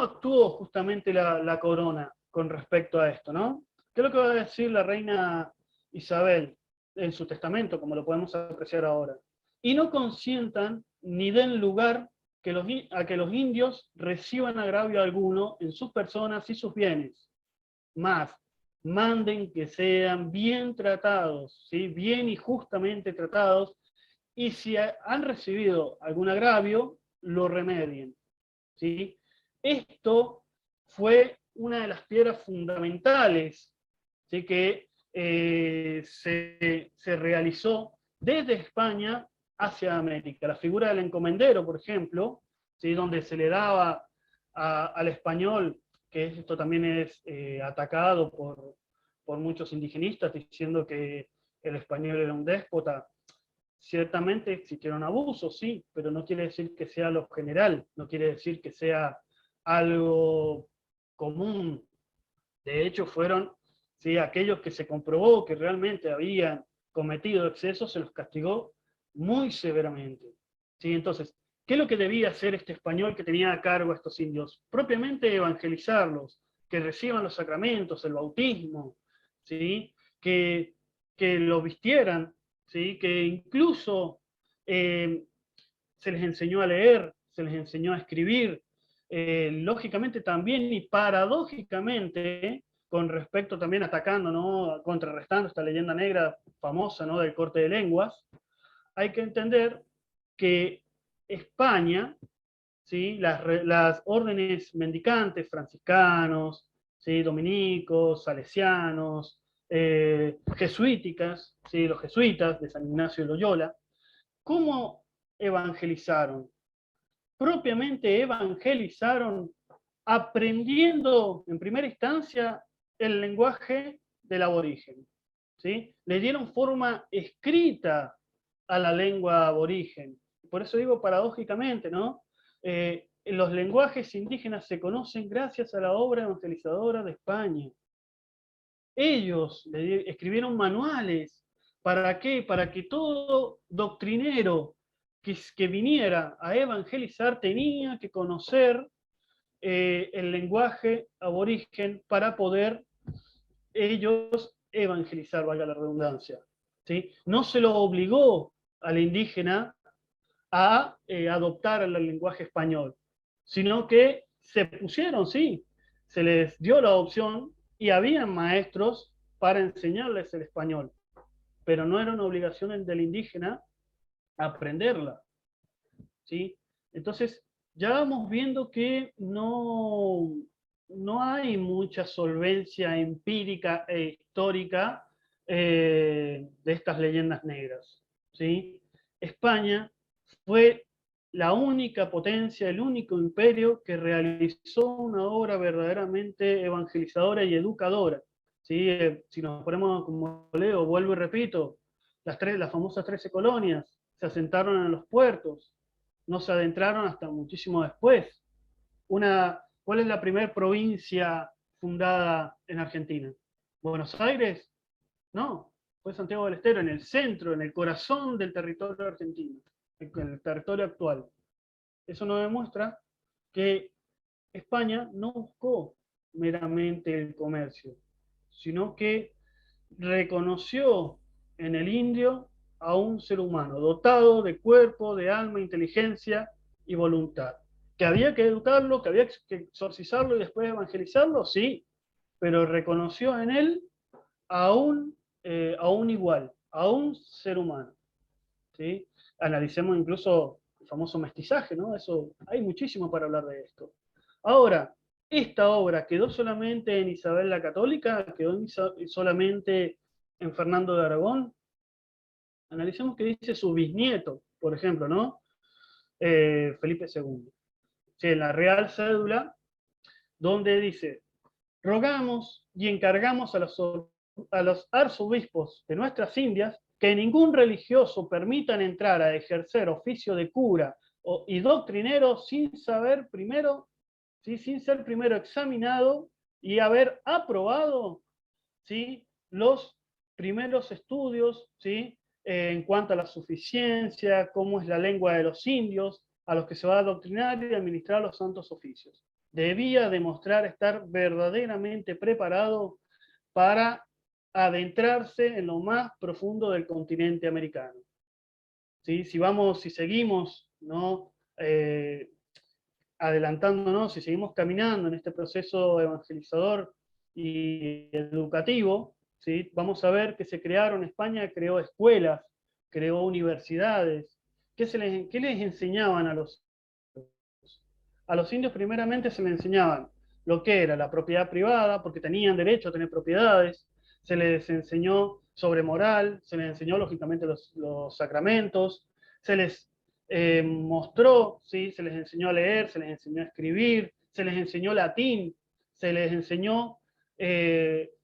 actuó justamente la corona con respecto a esto, ¿no? ¿Qué es lo que va a decir la reina Isabel en su testamento, como lo podemos apreciar ahora? Y no consientan ni den lugar a que los indios reciban agravio alguno en sus personas y sus bienes. Más, manden que sean bien tratados, ¿sí?, bien y justamente tratados, y si han recibido algún agravio, lo remedien, ¿sí? Esto fue una de las piedras fundamentales, ¿sí?, que se realizó desde España hacia América. La figura del encomendero, por ejemplo, ¿sí?, donde se le daba al español, que esto también es atacado por muchos indigenistas, diciendo que el español era un déspota. Ciertamente existieron abusos, sí, pero no quiere decir que sea lo general, no quiere decir que sea algo común. De hecho, fueron, ¿sí?, aquellos que se comprobó que realmente habían cometido excesos, se los castigó muy severamente, ¿sí? Entonces, ¿qué es lo que debía hacer este español que tenía a cargo a estos indios? Propiamente evangelizarlos, que reciban los sacramentos, el bautismo, ¿sí?, que lo vistieran, ¿sí?, que incluso se les enseñó a leer, se les enseñó a escribir, lógicamente también y paradójicamente, con respecto también atacando, ¿no?, contrarrestando esta leyenda negra famosa, ¿no?, del corte de lenguas, hay que entender que España, ¿sí?, las órdenes mendicantes, franciscanos, ¿sí?, dominicos, salesianos, jesuíticas, ¿sí?, los jesuitas de San Ignacio de Loyola, ¿cómo evangelizaron? Propiamente evangelizaron aprendiendo en primera instancia el lenguaje del aborigen, ¿sí? Le dieron forma escrita a la lengua aborigen. Por eso digo paradójicamente, ¿no? Los lenguajes indígenas se conocen gracias a la obra evangelizadora de España. Ellos escribieron manuales. ¿Para qué? Para que todo doctrinero que viniera a evangelizar tenía que conocer el lenguaje aborigen para poder ellos evangelizar, valga la redundancia. ¿Sí? No se lo obligó al indígena a adoptar el lenguaje español, sino que se pusieron, sí, se les dio la opción y había maestros para enseñarles el español, pero no era una obligación del indígena aprenderla, ¿sí? Entonces, ya vamos viendo que no hay mucha solvencia empírica e histórica de estas leyendas negras, ¿sí? España fue la única potencia, el único imperio que realizó una obra verdaderamente evangelizadora y educadora. ¿Sí? Si nos ponemos, como leo, vuelvo y repito, las famosas 13 colonias se asentaron en los puertos, no se adentraron hasta muchísimo después. ¿Cuál es la primera provincia fundada en Argentina? ¿Buenos Aires? No, fue Santiago del Estero, en el centro, en el corazón del territorio argentino, en el territorio actual. Eso nos demuestra que España no buscó meramente el comercio, sino que reconoció en el indio a un ser humano dotado de cuerpo, de alma, inteligencia y voluntad. ¿Que había que educarlo, que había que exorcizarlo y después evangelizarlo? Sí, pero reconoció en él a un igual, a un ser humano. ¿Sí? Analicemos incluso el famoso mestizaje, ¿no? Eso, hay muchísimo para hablar de esto. Ahora, esta obra quedó solamente en Isabel la Católica, quedó solamente en Fernando de Aragón. Analicemos qué dice su bisnieto, por ejemplo, ¿no? Felipe II. Sí, en la Real Cédula, donde dice: rogamos y encargamos a los arzobispos de nuestras Indias que ningún religioso permitan entrar a ejercer oficio de cura y doctrinero sin saber primero, ¿sí? Sin ser primero examinado y haber aprobado, ¿sí? Los primeros estudios, ¿sí? En cuanto a la suficiencia, cómo es la lengua de los indios, a los que se va a adoctrinar y administrar los santos oficios. Debía demostrar estar verdaderamente preparado para adentrarse en lo más profundo del continente americano. ¿Sí? Si seguimos, ¿no? Adelantándonos, si seguimos caminando en este proceso evangelizador y educativo, ¿sí? Vamos a ver que se crearon, España creó escuelas, creó universidades. ¿Qué les enseñaban a los indios? A los indios primeramente se les enseñaban lo que era la propiedad privada, porque tenían derecho a tener propiedades, se les enseñó sobre moral, se les enseñó lógicamente los sacramentos, se les mostró, ¿sí? Se les enseñó a leer, se les enseñó a escribir, se les enseñó latín, se les enseñó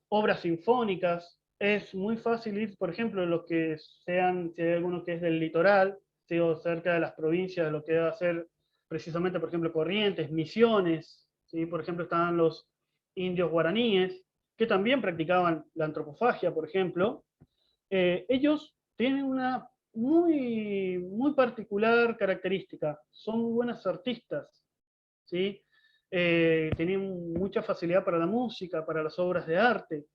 obras sinfónicas. Es muy fácil ir, por ejemplo, los que sean, si hay alguno que es del litoral, ¿sí? O cerca de las provincias, de lo que va a ser precisamente, por ejemplo, Corrientes, Misiones, ¿sí? Por ejemplo, estaban los indios guaraníes, que también practicaban la antropofagia, por ejemplo. Ellos tienen una muy particular característica, son muy buenas artistas, ¿sí? Tenían mucha facilidad para la música, para las obras de arte.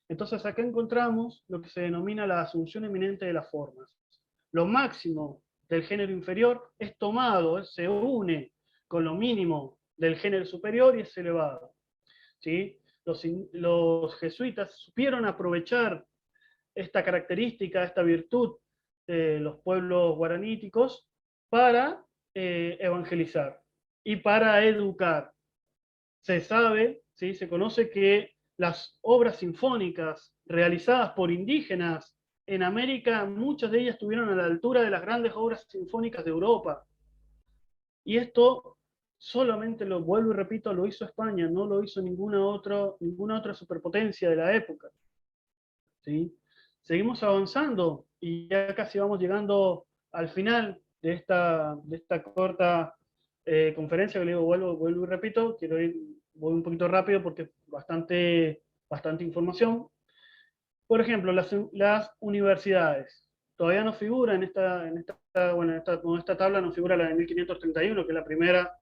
Entonces acá encontramos lo que se denomina la asunción eminente de las formas. Lo máximo del género inferior es tomado, se une con lo mínimo del género superior y es elevado. ¿Sí? Los jesuitas supieron aprovechar esta característica, esta virtud de los pueblos guaraníticos para evangelizar y para educar. Se sabe, ¿sí? Se conoce que las obras sinfónicas realizadas por indígenas en América, muchas de ellas estuvieron a la altura de las grandes obras sinfónicas de Europa. Y esto solamente, lo vuelvo y repito, lo hizo España, no lo hizo ninguna otra superpotencia de la época. ¿Sí? Seguimos avanzando y ya casi vamos llegando al final de esta corta conferencia que le digo, vuelvo y repito, voy un poquito rápido porque es bastante información. Por ejemplo, las universidades. todavía no figura bueno, en esta tabla no figura la de 1531, que es la primera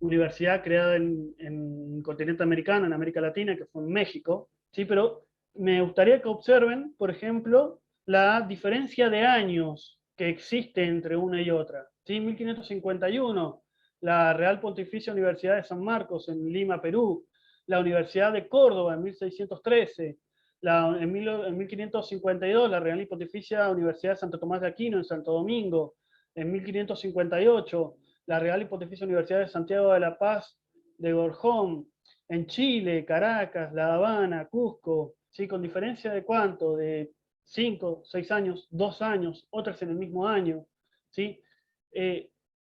universidad creada en el continente americano, en América Latina, que fue en México, ¿sí? Pero me gustaría que observen, por ejemplo, la diferencia de años que existe entre una y otra. ¿Sí? 1551, la Real Pontificia Universidad de San Marcos en Lima, Perú, la Universidad de Córdoba en 1613, en 1552 la Real y Pontificia Universidad de Santo Tomás de Aquino en Santo Domingo, en 1558 la Real y Pontificia Universidad de Santiago de la Paz de Gorjón, en Chile, Caracas, La Habana, Cusco, ¿sí? Con diferencia de cuánto, de 5, 6 años, 2 años, otras en el mismo año, ¿sí?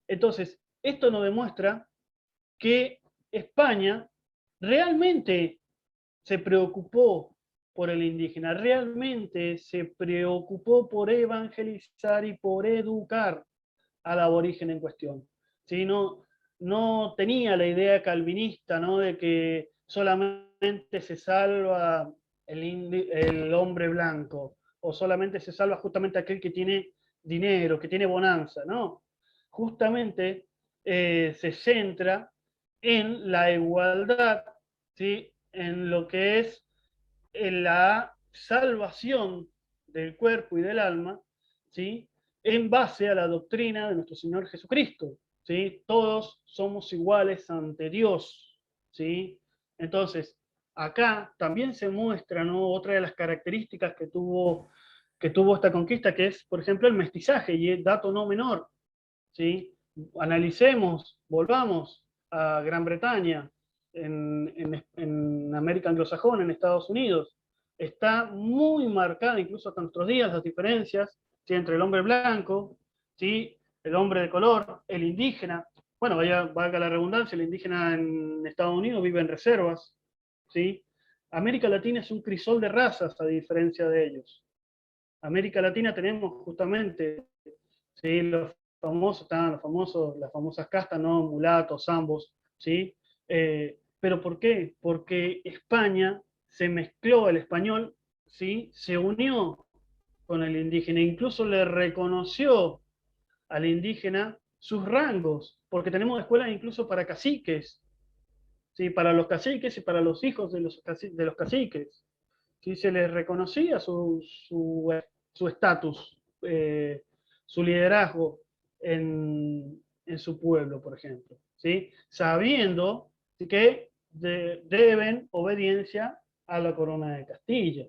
Entonces, esto nos demuestra que España realmente se preocupó por el indígena, realmente se preocupó por evangelizar y por educar al aborigen en cuestión. ¿Sí? No tenía la idea calvinista, ¿no? De que solamente se salva el hombre blanco, o solamente se salva justamente aquel que tiene dinero, que tiene bonanza, ¿no? Justamente se centra en la igualdad, ¿sí? En lo que es en la salvación del cuerpo y del alma, ¿sí? En base a la doctrina de nuestro Señor Jesucristo, ¿sí? Todos somos iguales ante Dios, ¿sí? Entonces, acá también se muestra, ¿no? Otra de las características que tuvo esta conquista, que es, por ejemplo, el mestizaje, y es dato no menor, ¿sí? Analicemos, volvamos a Gran Bretaña, en América anglosajona, en Estados Unidos. Está muy marcada, incluso hasta nuestros días, las diferencias, ¿sí? Entre el hombre blanco, ¿sí? El hombre de color, el indígena. Bueno, valga la redundancia, el indígena en Estados Unidos vive en reservas, ¿sí? América Latina es un crisol de razas, a diferencia de ellos. América Latina tenemos justamente, ¿sí? Las famosas castas, ¿no? Mulatos, ambos, ¿sí? ¿Pero por qué? Porque España se mezcló, el español, ¿sí? Se unió con el indígena, incluso le reconoció al indígena sus rangos, porque tenemos escuelas incluso para caciques, ¿sí? Para los caciques y para los hijos de los caciques, ¿sí? Se les reconocía su estatus, su liderazgo en su pueblo, por ejemplo, ¿sí? Sabiendo que deben obediencia a la corona de Castilla.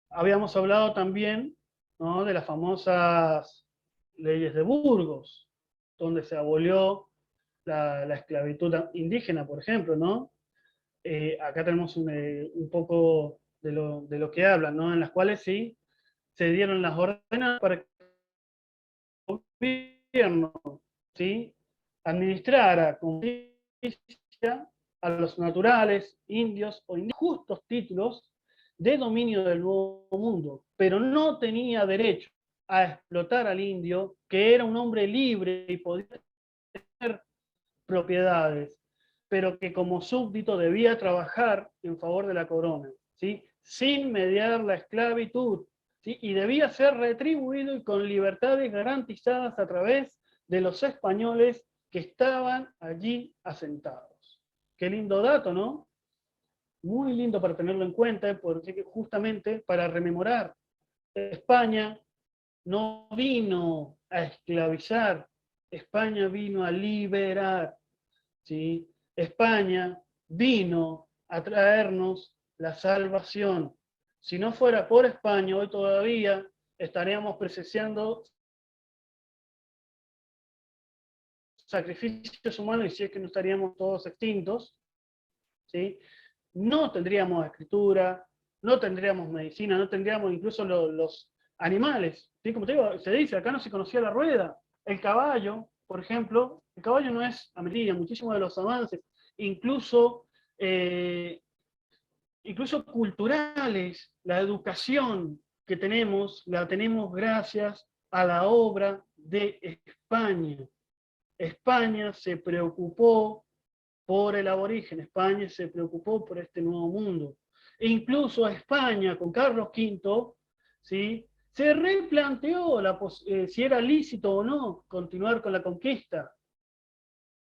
Habíamos hablado también, ¿no? De las famosas leyes de Burgos, donde se abolió la esclavitud indígena, por ejemplo, ¿no? Acá tenemos un poco de lo que hablan, ¿no? En las cuales sí se dieron las órdenes para que el gobierno, ¿sí? Administrara con justicia a los naturales, indios o injustos títulos de dominio del Nuevo Mundo, pero no tenía derecho a explotar al indio, que era un hombre libre y podía tener propiedades, pero que como súbdito debía trabajar en favor de la corona, ¿sí? Sin mediar la esclavitud, ¿sí? Y debía ser retribuido y con libertades garantizadas a través de los españoles que estaban allí asentados. Qué lindo dato, ¿no? Muy lindo para tenerlo en cuenta, porque justamente para rememorar, España no vino a esclavizar, España vino a liberar, ¿sí? España vino a traernos la salvación. Si no fuera por España, hoy todavía estaríamos presenciando sacrificios humanos, y si es que no estaríamos todos extintos, ¿sí? No tendríamos escritura, no tendríamos medicina, no tendríamos incluso los animales, ¿sí? Como te digo, se dice, acá no se conocía la rueda. El caballo, por ejemplo, el caballo no es a medida, muchísimos de los avances, incluso, incluso culturales, la educación que tenemos, la tenemos gracias a la obra de España. España se preocupó por el aborigen, España se preocupó por este nuevo mundo. E incluso a España, con Carlos V, ¿sí? se replanteó si era lícito o no continuar con la conquista.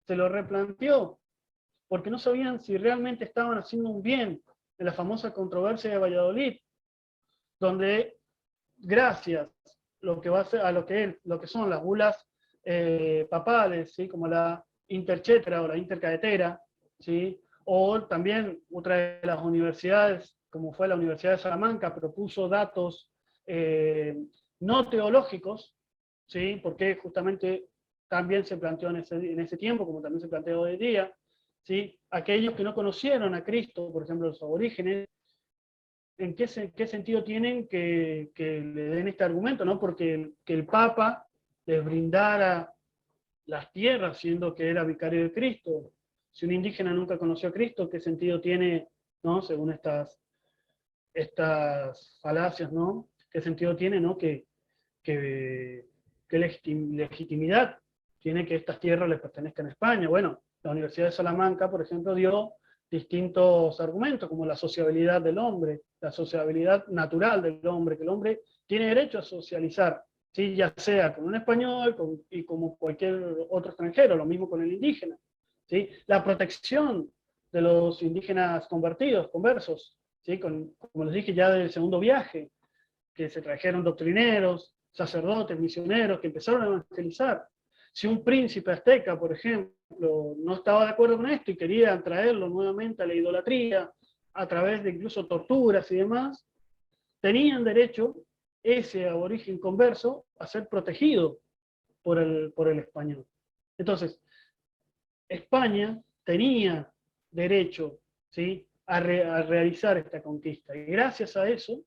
Se lo replanteó, porque no sabían si realmente estaban haciendo un bien, en la famosa controversia de Valladolid, donde gracias a lo que son las bulas papales, ¿sí? Como la interchetera o la intercaetera, ¿sí? O también otra de las universidades, como fue la Universidad de Salamanca, propuso datos no teológicos, ¿sí? Porque justamente también se planteó en ese tiempo, como también se plantea hoy en día, ¿sí? Aquellos que no conocieron a Cristo, por ejemplo los aborígenes, ¿en qué sentido tienen que le den este argumento? ¿No? Porque que el Papa les brindara las tierras, siendo que era vicario de Cristo. Si un indígena nunca conoció a Cristo, ¿qué sentido tiene, ¿no? Según estas falacias, ¿no? ¿Qué sentido tiene, ¿no? Que legitimidad tiene que estas tierras le pertenezcan a España? Bueno, la Universidad de Salamanca, por ejemplo, dio distintos argumentos, como la sociabilidad del hombre, la sociabilidad natural del hombre, que el hombre tiene derecho a socializar, ¿sí? Ya sea con un español y como cualquier otro extranjero, lo mismo con el indígena, ¿sí? La protección de los indígenas conversos, ¿sí? Como les dije ya del segundo viaje, que se trajeron doctrineros, sacerdotes, misioneros, que empezaron a evangelizar. Si un príncipe azteca, por ejemplo, no estaba de acuerdo con esto y quería traerlo nuevamente a la idolatría, a través de incluso torturas y demás, tenían derecho ese aborigen converso a ser protegido por el español. Entonces, España tenía derecho, ¿sí?, a realizar esta conquista. Y gracias a eso,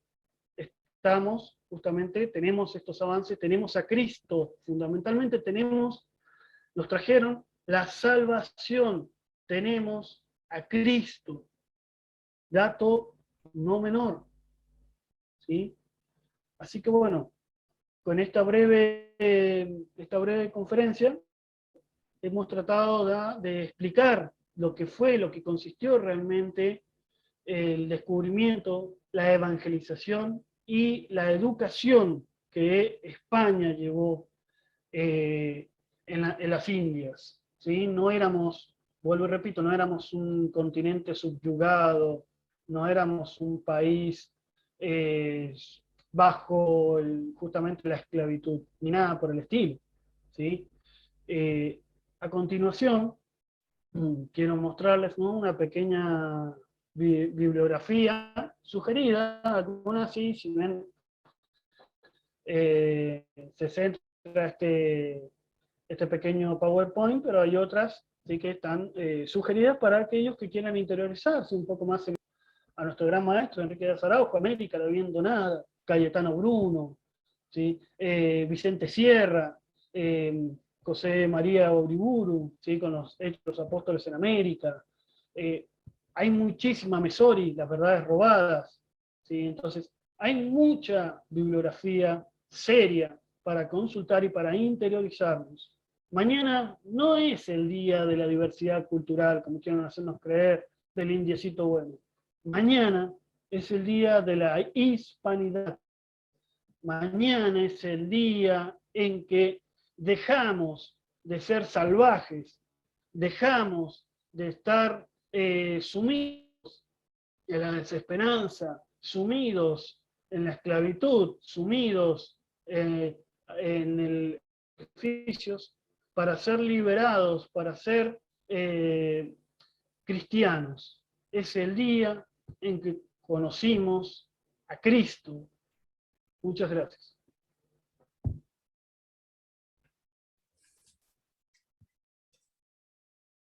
justamente, tenemos estos avances, tenemos a Cristo, fundamentalmente nos trajeron la salvación, tenemos a Cristo, dato no menor, ¿sí? Así que bueno, con esta breve conferencia hemos tratado de explicar lo que fue, lo que consistió realmente el descubrimiento, la evangelización y la educación que España llevó en las Indias, ¿sí? No éramos, vuelvo y repito, no éramos un continente subyugado, no éramos un país eh, bajo justamente la esclavitud, ni nada por el estilo, ¿sí? A continuación, quiero mostrarles, ¿no?, una pequeña bibliografía sugerida, algunas sí, si ven, se centra este pequeño PowerPoint, pero hay otras sí que están sugeridas para aquellos que quieran interiorizarse un poco más a nuestro gran maestro Enrique de Araujo, América la Viendo Nada, Cayetano Bruno, ¿sí? Vicente Sierra, José María Uriburu, ¿sí?, con los Hechos de los Apóstoles en América. Hay muchísima Mesori, Las Verdades Robadas, ¿sí? Entonces, hay mucha bibliografía seria para consultar y para interiorizarnos. Mañana no es el día de la diversidad cultural, como quieren hacernos creer, del indiecito bueno. Mañana es el día de la hispanidad. Mañana es el día en que dejamos de ser salvajes, dejamos de estar sumidos en la desesperanza, sumidos en la esclavitud, sumidos en el sacrificios, para ser liberados, para ser cristianos. Es el día en que conocimos a Cristo. Muchas gracias.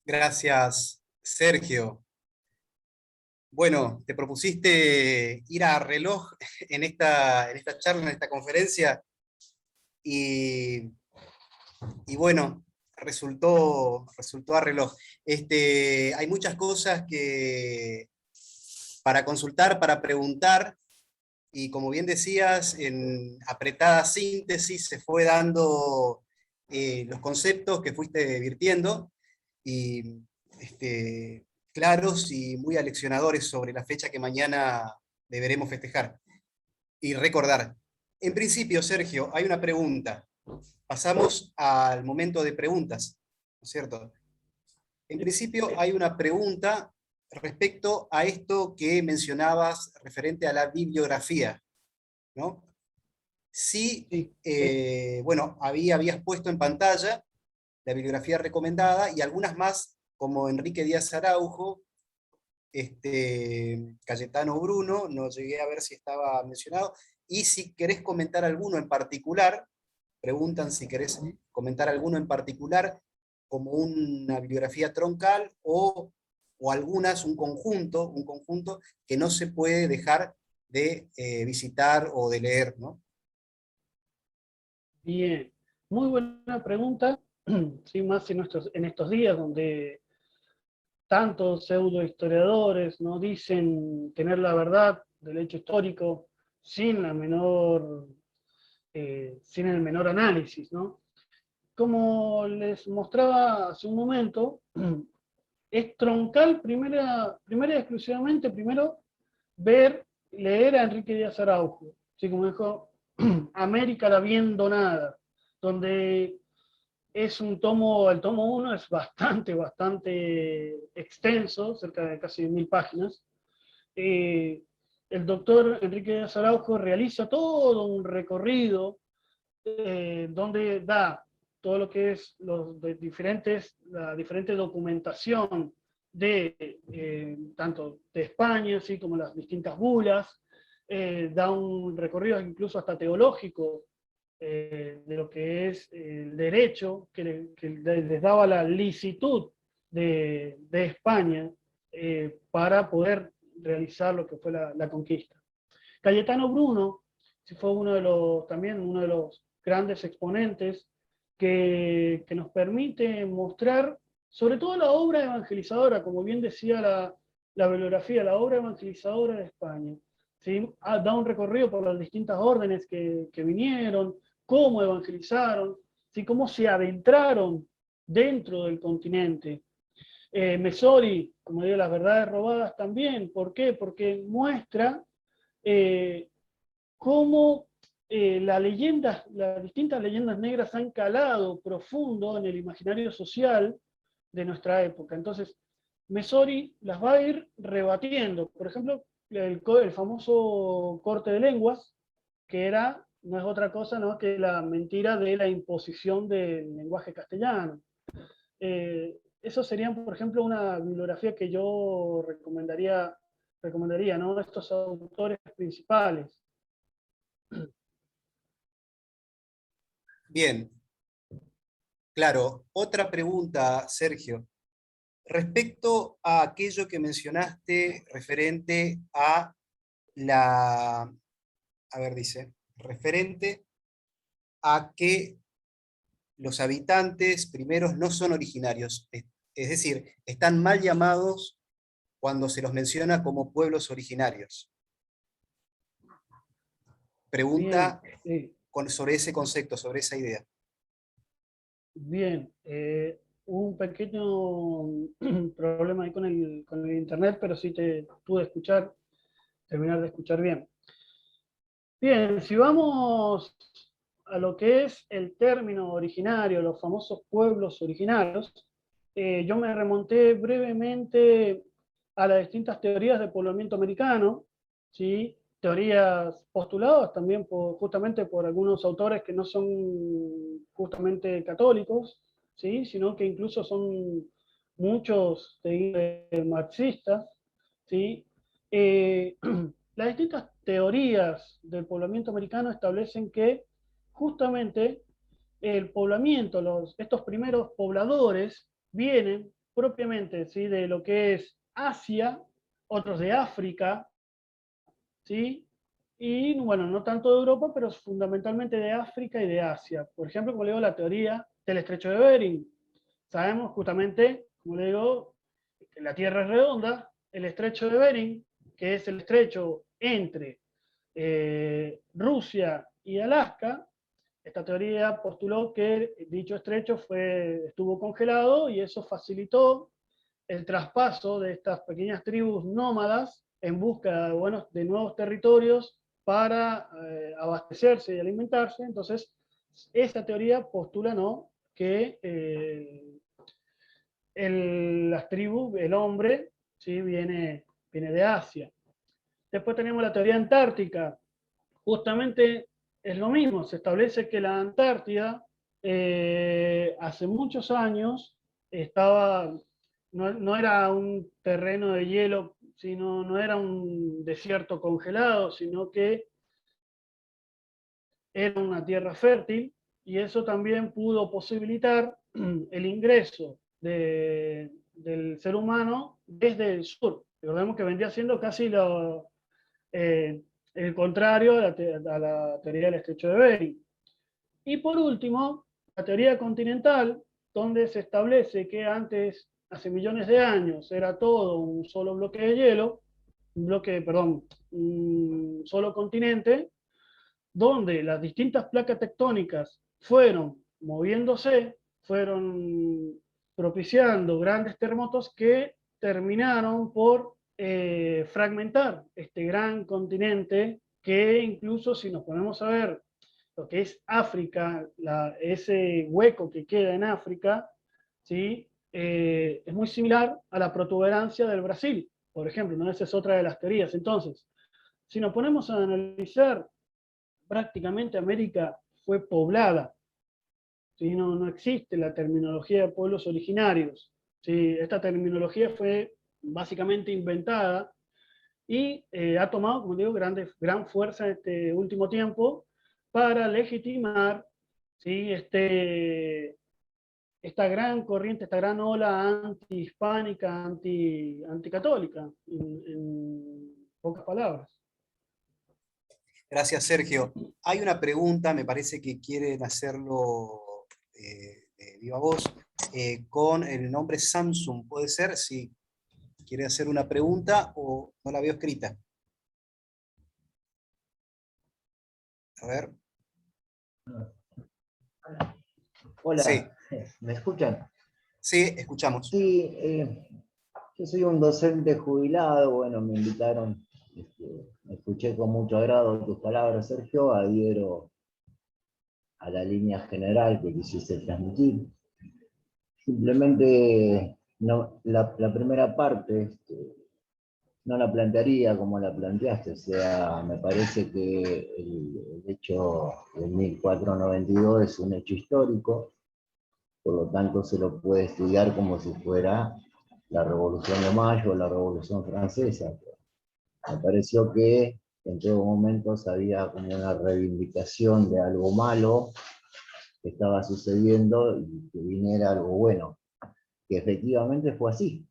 Gracias, Sergio. Bueno, te propusiste ir a reloj en esta charla, en esta conferencia, y, y bueno, resultó a reloj. Hay muchas cosas para consultar, para preguntar, y como bien decías, en apretada síntesis se fue dando los conceptos que fuiste virtiendo, y claros y muy aleccionadores sobre la fecha que mañana deberemos festejar y recordar. En principio, Sergio, hay una pregunta. Pasamos al momento de preguntas, ¿no es cierto? En principio hay una pregunta respecto a esto que mencionabas referente a la bibliografía, ¿no? Sí, Sí, bueno, habías puesto en pantalla la bibliografía recomendada y algunas más, como Enrique Díaz Araujo, Cayetano Bruno, no llegué a ver si estaba mencionado, y si querés comentar alguno en particular, preguntan si querés comentar alguno en particular como una bibliografía troncal o algunas, un conjunto que no se puede dejar de visitar o de leer, ¿no? bien. Muy buena pregunta. Sí, más en estos días donde tantos pseudohistoriadores no dicen tener la verdad del hecho histórico sin la menor, sin el menor análisis, ¿no? Como les mostraba hace un momento, es troncal primera y exclusivamente, primero, leer a Enrique Díaz Araujo, así como dijo, América la bien donada, donde es un tomo, el tomo 1 es bastante extenso, cerca de casi 1000 páginas. Eh, el doctor Enrique Díaz Araujo realiza todo un recorrido donde da todo lo que es la diferente documentación tanto de España, así como las distintas bulas, da un recorrido incluso hasta teológico de lo que es el derecho que les daba la licitud de España para poder realizar lo que fue la conquista. Cayetano Bruno fue también uno de los grandes exponentes que nos permite mostrar, sobre todo la obra evangelizadora, como bien decía la bibliografía, la obra evangelizadora de España. ¿Sí? Da un recorrido por las distintas órdenes que vinieron, cómo evangelizaron, ¿sí? Cómo se adentraron dentro del continente. Mesori, como digo, las verdades robadas también. ¿Por qué? Porque muestra eh, cómo las distintas leyendas negras han calado profundo en el imaginario social de nuestra época. Entonces, Mesori las va a ir rebatiendo. Por ejemplo, el famoso corte de lenguas, que no es otra cosa, ¿no?, que la mentira de la imposición del lenguaje castellano. Eso sería, por ejemplo, una bibliografía que yo recomendaría, ¿no?, estos autores principales. Bien, claro. Otra pregunta, Sergio. Respecto a aquello que mencionaste referente a ver, dice, referente a que los habitantes primeros no son originarios, es decir, están mal llamados cuando se los menciona como pueblos originarios. Bien, Pregunta sobre ese concepto, sobre esa idea. bien. Un pequeño problema ahí con el internet, pero sí te pude terminar de escuchar bien. Bien, si vamos a lo que es el término originario, los famosos pueblos originarios, yo me remonté brevemente a las distintas teorías de poblamiento americano, ¿sí? Teorías postuladas también justamente por algunos autores que no son justamente católicos, ¿sí? Sino que incluso son muchos marxistas, ¿sí? Eh, las distintas teorías del poblamiento americano establecen que justamente el poblamiento, estos primeros pobladores vienen propiamente, ¿sí?, de lo que es Asia, otros de África, ¿sí? Y bueno, no tanto de Europa, pero fundamentalmente de África y de Asia. Por ejemplo, como le digo, la teoría del estrecho de Bering. Sabemos justamente, como le digo, que la Tierra es redonda, el estrecho de Bering, que es el estrecho entre Rusia y Alaska. Esta teoría postuló que dicho estrecho estuvo congelado y eso facilitó el traspaso de estas pequeñas tribus nómadas en busca de nuevos territorios para abastecerse y alimentarse. Entonces, esa teoría postula, ¿no?, que las tribus, el hombre, ¿sí?, viene de Asia. Después tenemos la teoría antártica. Justamente es lo mismo, se establece que la Antártida hace muchos años no era un terreno de hielo, sino no era un desierto congelado, sino que era una tierra fértil, y eso también pudo posibilitar el ingreso del ser humano desde el sur. Recordemos que vendría siendo casi el contrario a la teoría del estrecho de Bering. Y por último, la teoría continental, donde se establece que antes, hace millones de años, era todo un solo bloque de hielo, un solo continente, donde las distintas placas tectónicas fueron moviéndose, fueron propiciando grandes terremotos que terminaron por fragmentar este gran continente, que incluso si nos ponemos a ver lo que es África, ese hueco que queda en África, ¿sí?, es muy similar a la protuberancia del Brasil, por ejemplo, ¿no? Esa es otra de las teorías. Entonces, si nos ponemos a analizar, prácticamente América fue poblada, ¿sí? No existe la terminología de pueblos originarios, ¿sí? Esta terminología fue básicamente inventada y ha tomado, como digo, gran fuerza en este último tiempo para legitimar, ¿sí?, esta gran corriente, esta gran ola anti-hispánica, anticatólica, en pocas palabras. Gracias, Sergio. Hay una pregunta, me parece que quieren hacerlo de viva voz, con el nombre Samsung. ¿Puede ser? Si quiere hacer una pregunta o no la veo escrita. A ver. Hola, Sí, ¿me escuchan? sí, escuchamos. Sí, yo soy un docente jubilado, bueno, me invitaron, escuché con mucho agrado tus palabras, Sergio, adhiero a la línea general que quisiste transmitir. Simplemente la primera parte no la plantearía como la planteaste, o sea, me parece que el hecho del 1492 es un hecho histórico, por lo tanto se lo puede estudiar como si fuera la Revolución de Mayo o la Revolución Francesa. Me pareció que en todo momento había como una reivindicación de algo malo que estaba sucediendo y que viniera algo bueno, que efectivamente fue así.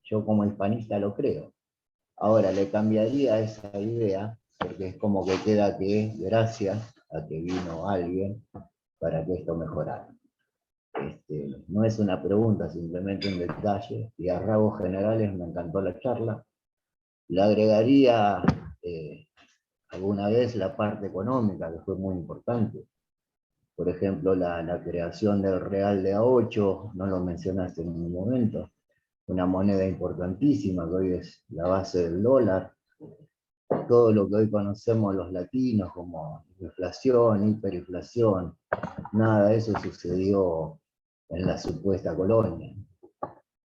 Yo como hispanista lo creo. Ahora le cambiaría esa idea, porque es como que queda que gracias a que vino alguien para que esto mejorara. No es una pregunta, simplemente un detalle, y a rasgos generales me encantó la charla. Le agregaría alguna vez la parte económica, que fue muy importante. Por ejemplo, la creación del real de A8, no lo mencionaste en ningún momento, una moneda importantísima que hoy es la base del dólar. Todo lo que hoy conocemos los latinos como inflación, hiperinflación, nada de eso sucedió en la supuesta colonia.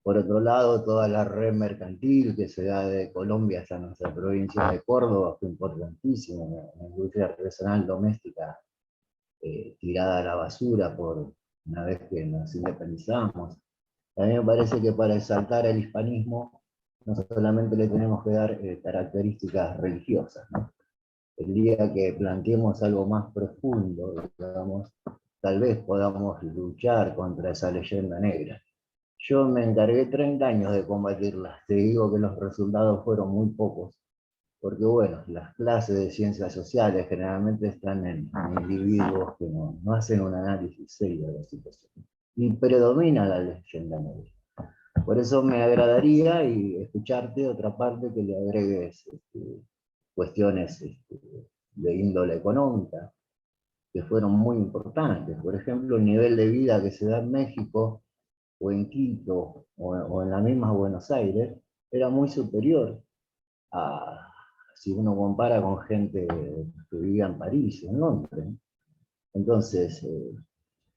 Por otro lado, toda la red mercantil que se da de Colombia hasta nuestra provincia de Córdoba fue importantísima, una industria artesanal doméstica tirada a la basura por una vez que nos independizamos. A mí me parece que para exaltar el hispanismo no solamente le tenemos que dar características religiosas, ¿no? El día que planteemos algo más profundo, digamos, tal vez podamos luchar contra esa leyenda negra. Yo me encargué 30 años de combatirla. Te digo que los resultados fueron muy pocos, porque bueno, las clases de ciencias sociales generalmente están en individuos que no hacen un análisis serio de la situación. Y predomina la leyenda negra. Por eso me agradaría escucharte otra parte que le agregues cuestiones de índole económica, que fueron muy importantes. Por ejemplo, el nivel de vida que se da en México, o en Quito, o en la misma Buenos Aires, era muy superior a si uno compara con gente que vivía en París, en Londres. Entonces,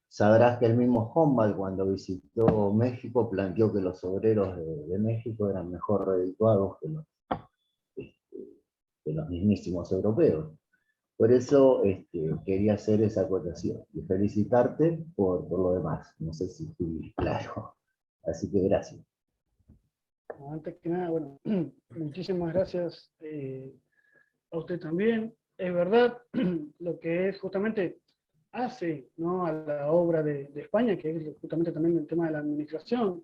sabrás que el mismo Humboldt, cuando visitó México, planteó que los obreros de México eran mejor redituados que los mismísimos europeos. Por eso quería hacer esa acotación y felicitarte por lo demás. No sé si fui claro. Así que gracias. Antes que nada, bueno, muchísimas gracias a usted también. Es verdad lo que es justamente hace, ¿no?, a la obra de España, que es justamente también el tema de la administración.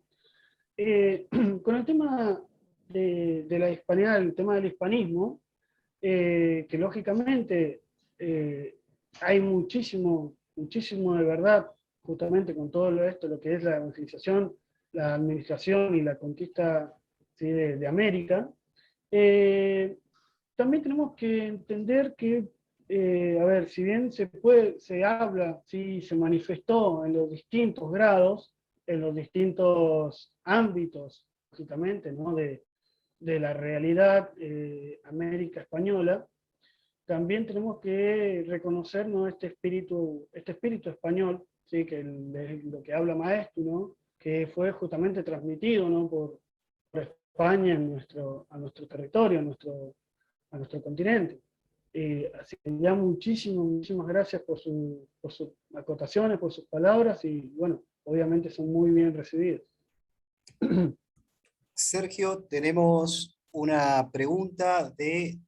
Con el tema de la hispanidad, el tema del hispanismo, que lógicamente hay muchísimo, muchísimo de verdad, justamente con todo esto, lo que es la evangelización, la administración y la conquista, ¿sí?, de América. También tenemos que entender que, a ver, si bien se habla, ¿sí?, se manifestó en los distintos grados, en los distintos ámbitos, justamente, ¿no?, de la realidad América española, también tenemos que reconocer, ¿no?, este espíritu español, ¿sí?, que es lo que habla Maeztu, ¿no?, que fue justamente transmitido, ¿no?, por España a nuestro territorio, a nuestro continente. Así que ya muchísimas gracias por sus acotaciones, por sus palabras, y bueno, obviamente son muy bien recibidas. Sergio, tenemos una pregunta de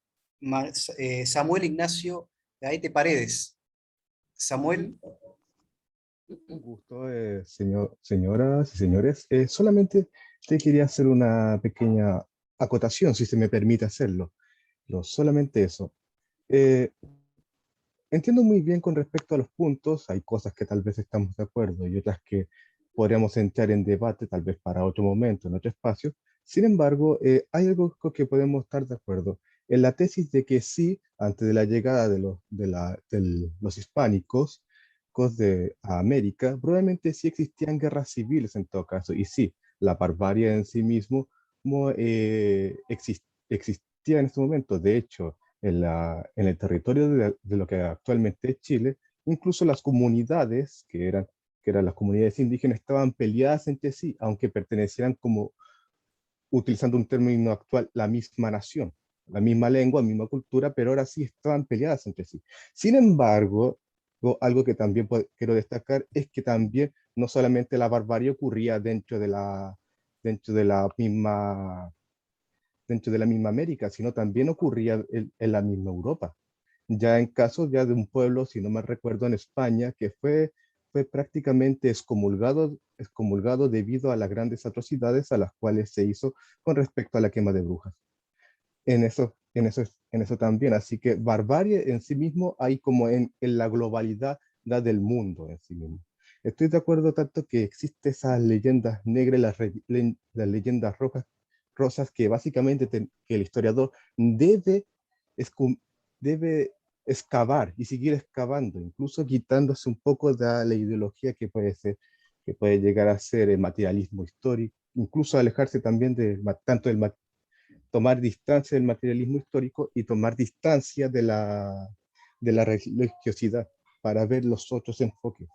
Samuel Ignacio Gaete Paredes. Samuel. Un gusto, señoras y señores. Solamente te quería hacer una pequeña acotación, si se me permite hacerlo. Solamente eso. Eh, Entiendo muy bien con respecto a los puntos. Hay cosas que tal vez estamos de acuerdo y otras que podríamos entrar en debate, tal vez para otro momento, en otro espacio. Sin embargo, hay algo con que podemos estar de acuerdo. En la tesis de que sí, antes de la llegada de los hispánicos a América, probablemente sí existían guerras civiles en todo caso. Y sí, la barbarie en sí mismo existía en este momento. De hecho, en el territorio de lo que actualmente es Chile, incluso las comunidades, que eran las comunidades indígenas, estaban peleadas entre sí, aunque pertenecieran, como utilizando un término actual, la misma nación, la misma lengua, la misma cultura, pero ahora sí estaban peleadas entre sí. Sin embargo, algo que también quiero destacar es que también no solamente la barbarie ocurría dentro de la misma América, sino también ocurría en la misma Europa. Ya en casos ya de un pueblo, si no me recuerdo, en España, que fue prácticamente excomulgado debido a las grandes atrocidades a las cuales se hizo con respecto a la quema de brujas. En eso también. Así que barbarie en sí mismo hay como en la globalidad del mundo en sí mismo. Estoy de acuerdo tanto que existen esas leyendas negras, las leyendas rosas, que básicamente que el historiador debe, debe excavar y seguir excavando, incluso quitándose un poco de la ideología que puede llegar a ser el materialismo histórico, incluso alejarse también tanto tomar distancia del materialismo histórico y tomar distancia de la religiosidad para ver los otros enfoques.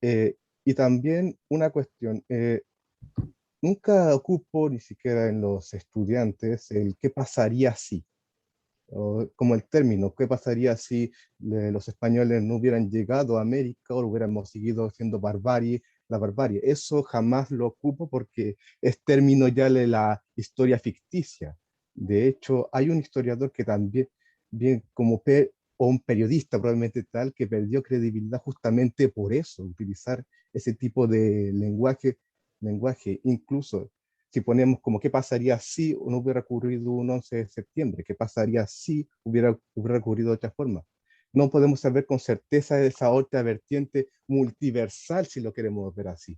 Y también una cuestión, nunca ocupo, ni siquiera en los estudiantes, el qué pasaría si, o como el término, qué pasaría si los españoles no hubieran llegado a América o hubiéramos seguido siendo la barbarie. Eso jamás lo ocupo porque es término ya de la historia ficticia. De hecho, hay un historiador que también, bien o un periodista probablemente tal, que perdió credibilidad justamente por eso, utilizar ese tipo de lenguaje. Incluso si ponemos como qué pasaría si no hubiera ocurrido un 11 de septiembre, qué pasaría si hubiera ocurrido de otra forma. No podemos saber con certeza de esa otra vertiente multiversal, si lo queremos ver así,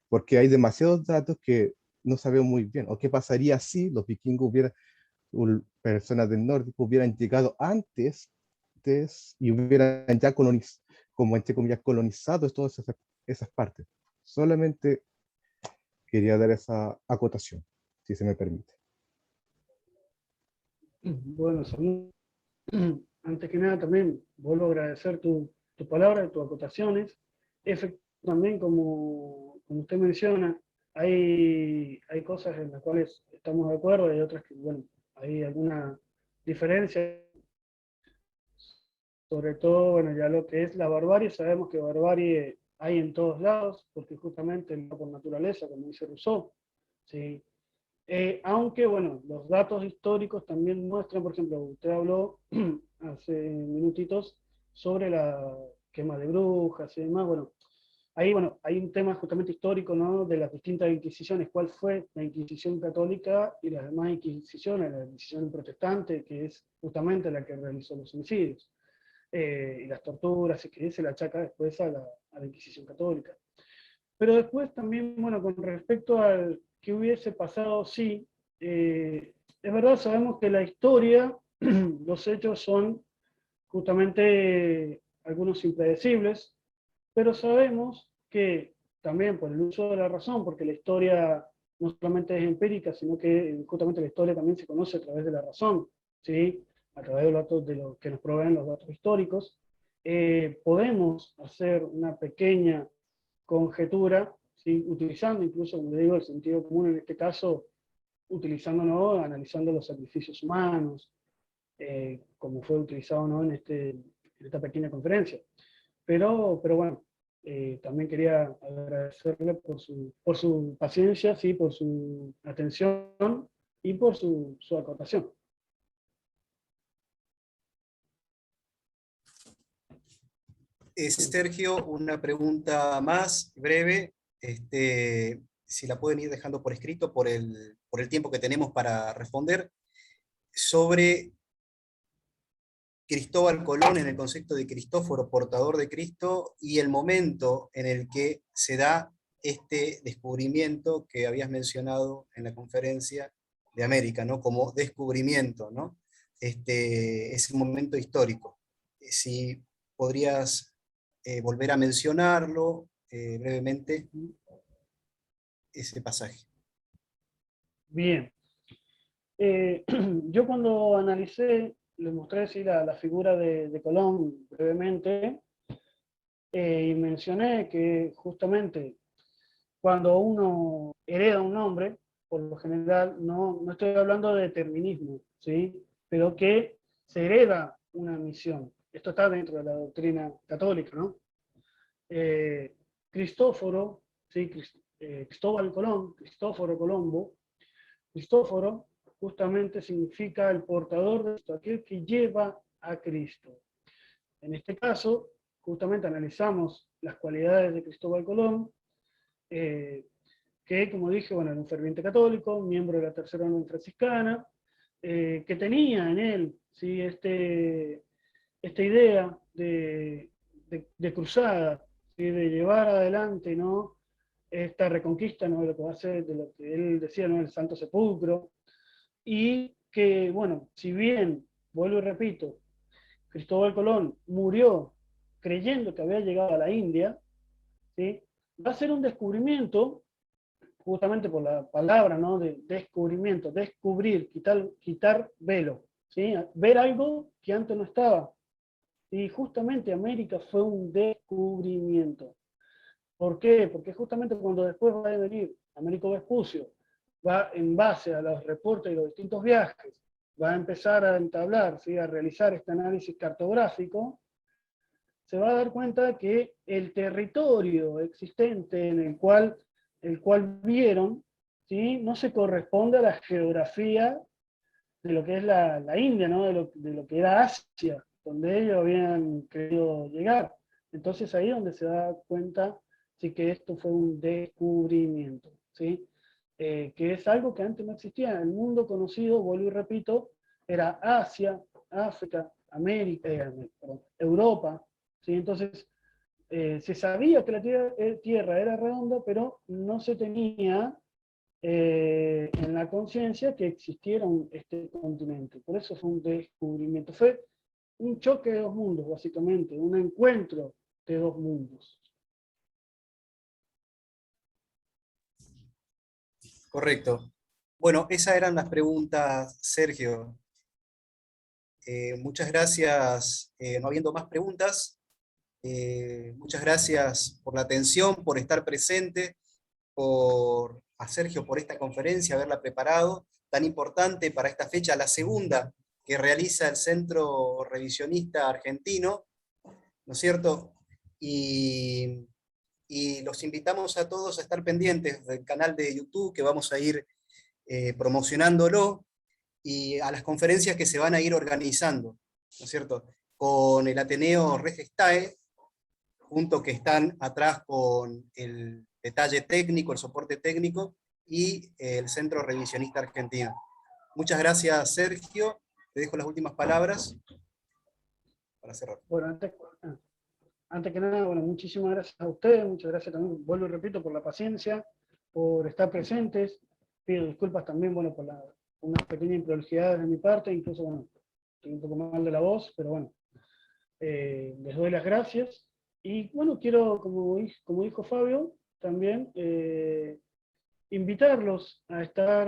porque hay demasiados datos que no sabemos muy bien. O qué pasaría si los vikingos personas del norte hubieran llegado antes y hubieran ya como entre comillas, colonizado todas esas partes. Solamente quería dar esa acotación, si se me permite. Bueno, Samuel, antes que nada también vuelvo a agradecer tu palabra, tus acotaciones. También, como usted menciona, hay cosas en las cuales estamos de acuerdo, hay otras que, bueno, hay alguna diferencia, sobre todo, bueno, ya lo que es la barbarie, sabemos que barbarie hay en todos lados, porque justamente por naturaleza, como dice Rousseau, ¿sí? Aunque, bueno, los datos históricos también muestran, por ejemplo, usted habló hace minutitos sobre la quema de brujas y demás. Bueno, ahí, bueno, hay un tema justamente histórico, ¿no? De las distintas inquisiciones, cuál fue la Inquisición católica y las demás inquisiciones, la Inquisición protestante, que es justamente la que realizó los homicidios, y las torturas, y que se la achaca después a la Inquisición católica. Pero después también, bueno, con respecto al que hubiese pasado, sí, es verdad, sabemos que la historia, los hechos son justamente algunos impredecibles, pero sabemos que también por el uso de la razón, porque la historia no solamente es empírica, sino que justamente la historia también se conoce a través de la razón, ¿sí? A través de los datos de lo que nos proveen los datos históricos, podemos hacer una pequeña conjetura, ¿sí? Utilizando incluso, como digo, el sentido común en este caso, utilizando, ¿no? Analizando los sacrificios humanos, como fue utilizado, ¿no? En esta pequeña conferencia. Pero bueno, también quería agradecerle por su paciencia, ¿sí? Por su atención y por su acotación. Sergio, una pregunta más breve, si la pueden ir dejando por escrito por el tiempo que tenemos para responder, sobre Cristóbal Colón en el concepto de Cristóforo, portador de Cristo, y el momento en el que se da este descubrimiento que habías mencionado en la conferencia de América, ¿no? Como descubrimiento, ¿no? Ese momento histórico. Si podrías volver a mencionarlo brevemente, ese pasaje. Bien. Yo cuando analicé, les mostré sí, la figura de Colón brevemente, y mencioné que justamente cuando uno hereda un nombre, por lo general, no estoy hablando de determinismo, ¿sí? Pero que se hereda una misión. Esto está dentro de la doctrina católica, ¿no? Cristóforo, ¿sí? Cristóbal Colón, Cristóforo Colombo, Cristóforo justamente significa el portador de Cristo, aquel que lleva a Cristo. En este caso, justamente analizamos las cualidades de Cristóbal Colón, que, como dije, bueno, era un ferviente católico, miembro de la Tercera Orden Franciscana, que tenía en él, ¿sí? Esta idea de cruzada, ¿sí? De llevar adelante, ¿no? Esta reconquista, ¿no? De lo que va a ser, de lo que él decía, ¿no? El Santo Sepulcro, y que, bueno, si bien, vuelvo y repito, Cristóbal Colón murió creyendo que había llegado a la India, ¿sí? Va a ser un descubrimiento, justamente por la palabra, ¿no? De descubrimiento, descubrir, quitar velo, ¿sí? Ver algo que antes no estaba. Y justamente América fue un descubrimiento. ¿Por qué? Porque justamente cuando después va a venir Américo Vespucio, va en base a los reportes de los distintos viajes, va a empezar a entablar, ¿sí? A realizar este análisis cartográfico, se va a dar cuenta que el territorio existente en el cual vieron, ¿sí? No se corresponde a la geografía de lo que es la India, ¿no? De lo que era Asia, donde ellos habían querido llegar. Entonces ahí es donde se da cuenta, sí, que esto fue un descubrimiento, ¿sí? Que es algo que antes no existía. El mundo conocido, vuelvo y repito, era Asia, África, América, perdón, Europa, ¿sí? Entonces se sabía que la tierra era redonda, pero no se tenía en la conciencia que existiera este continente. Por eso fue un descubrimiento. Fue un choque de dos mundos, básicamente, un encuentro de dos mundos. Correcto. Bueno, esas eran las preguntas, Sergio. muchas gracias, no habiendo más preguntas, muchas gracias por la atención, por estar presente, a Sergio por esta conferencia, haberla preparado, tan importante para esta fecha, la segunda que realiza el Centro Revisionista Argentino, ¿no es cierto? Y los invitamos a todos a estar pendientes del canal de YouTube, que vamos a ir promocionándolo, y a las conferencias que se van a ir organizando, ¿no es cierto? Con el Ateneo Regestae, juntos que están atrás con el detalle técnico, el soporte técnico, y el Centro Revisionista Argentino. Muchas gracias, Sergio. Te dejo las últimas palabras para cerrar. Bueno, antes que nada, bueno, muchísimas gracias a ustedes, muchas gracias también, vuelvo y repito, por la paciencia, por estar presentes. Pido disculpas también, bueno, por una pequeña improlijidad de mi parte, incluso, bueno, estoy un poco mal de la voz, pero bueno, les doy las gracias. Y bueno, quiero, como dijo Fabio, también invitarlos a estar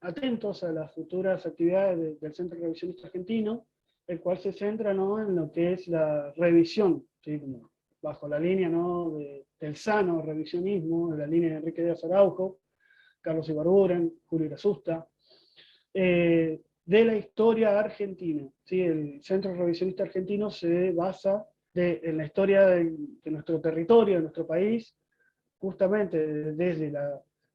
atentos a las futuras actividades del Centro Revisionista Argentino, el cual se centra, ¿no?, en lo que es la revisión, ¿sí?, como bajo la línea, ¿no?, del sano revisionismo, de la línea de Enrique Díaz Araujo, Carlos Ibarburen, Julio Irasusta, de la historia argentina. ¿Sí? El Centro Revisionista Argentino se basa en la historia de nuestro territorio, de nuestro país, justamente desde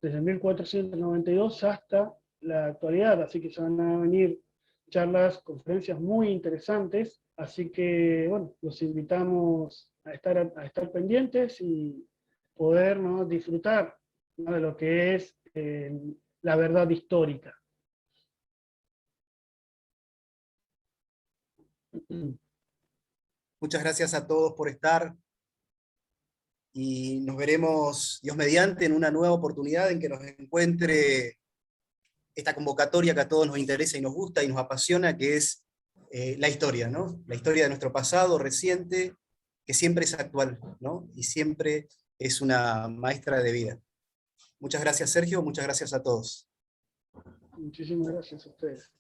1492 hasta la actualidad, así que se van a venir charlas, conferencias muy interesantes, así que bueno, los invitamos a estar pendientes y poder, ¿no?, disfrutar, ¿no?, de lo que es la verdad histórica. Muchas gracias a todos por estar, y nos veremos, Dios mediante, en una nueva oportunidad en que nos encuentre esta convocatoria que a todos nos interesa y nos gusta y nos apasiona, que es la historia, ¿no? La historia de nuestro pasado reciente, que siempre es actual, ¿no? Y siempre es una maestra de vida. Muchas gracias, Sergio, muchas gracias a todos. Muchísimas gracias a ustedes.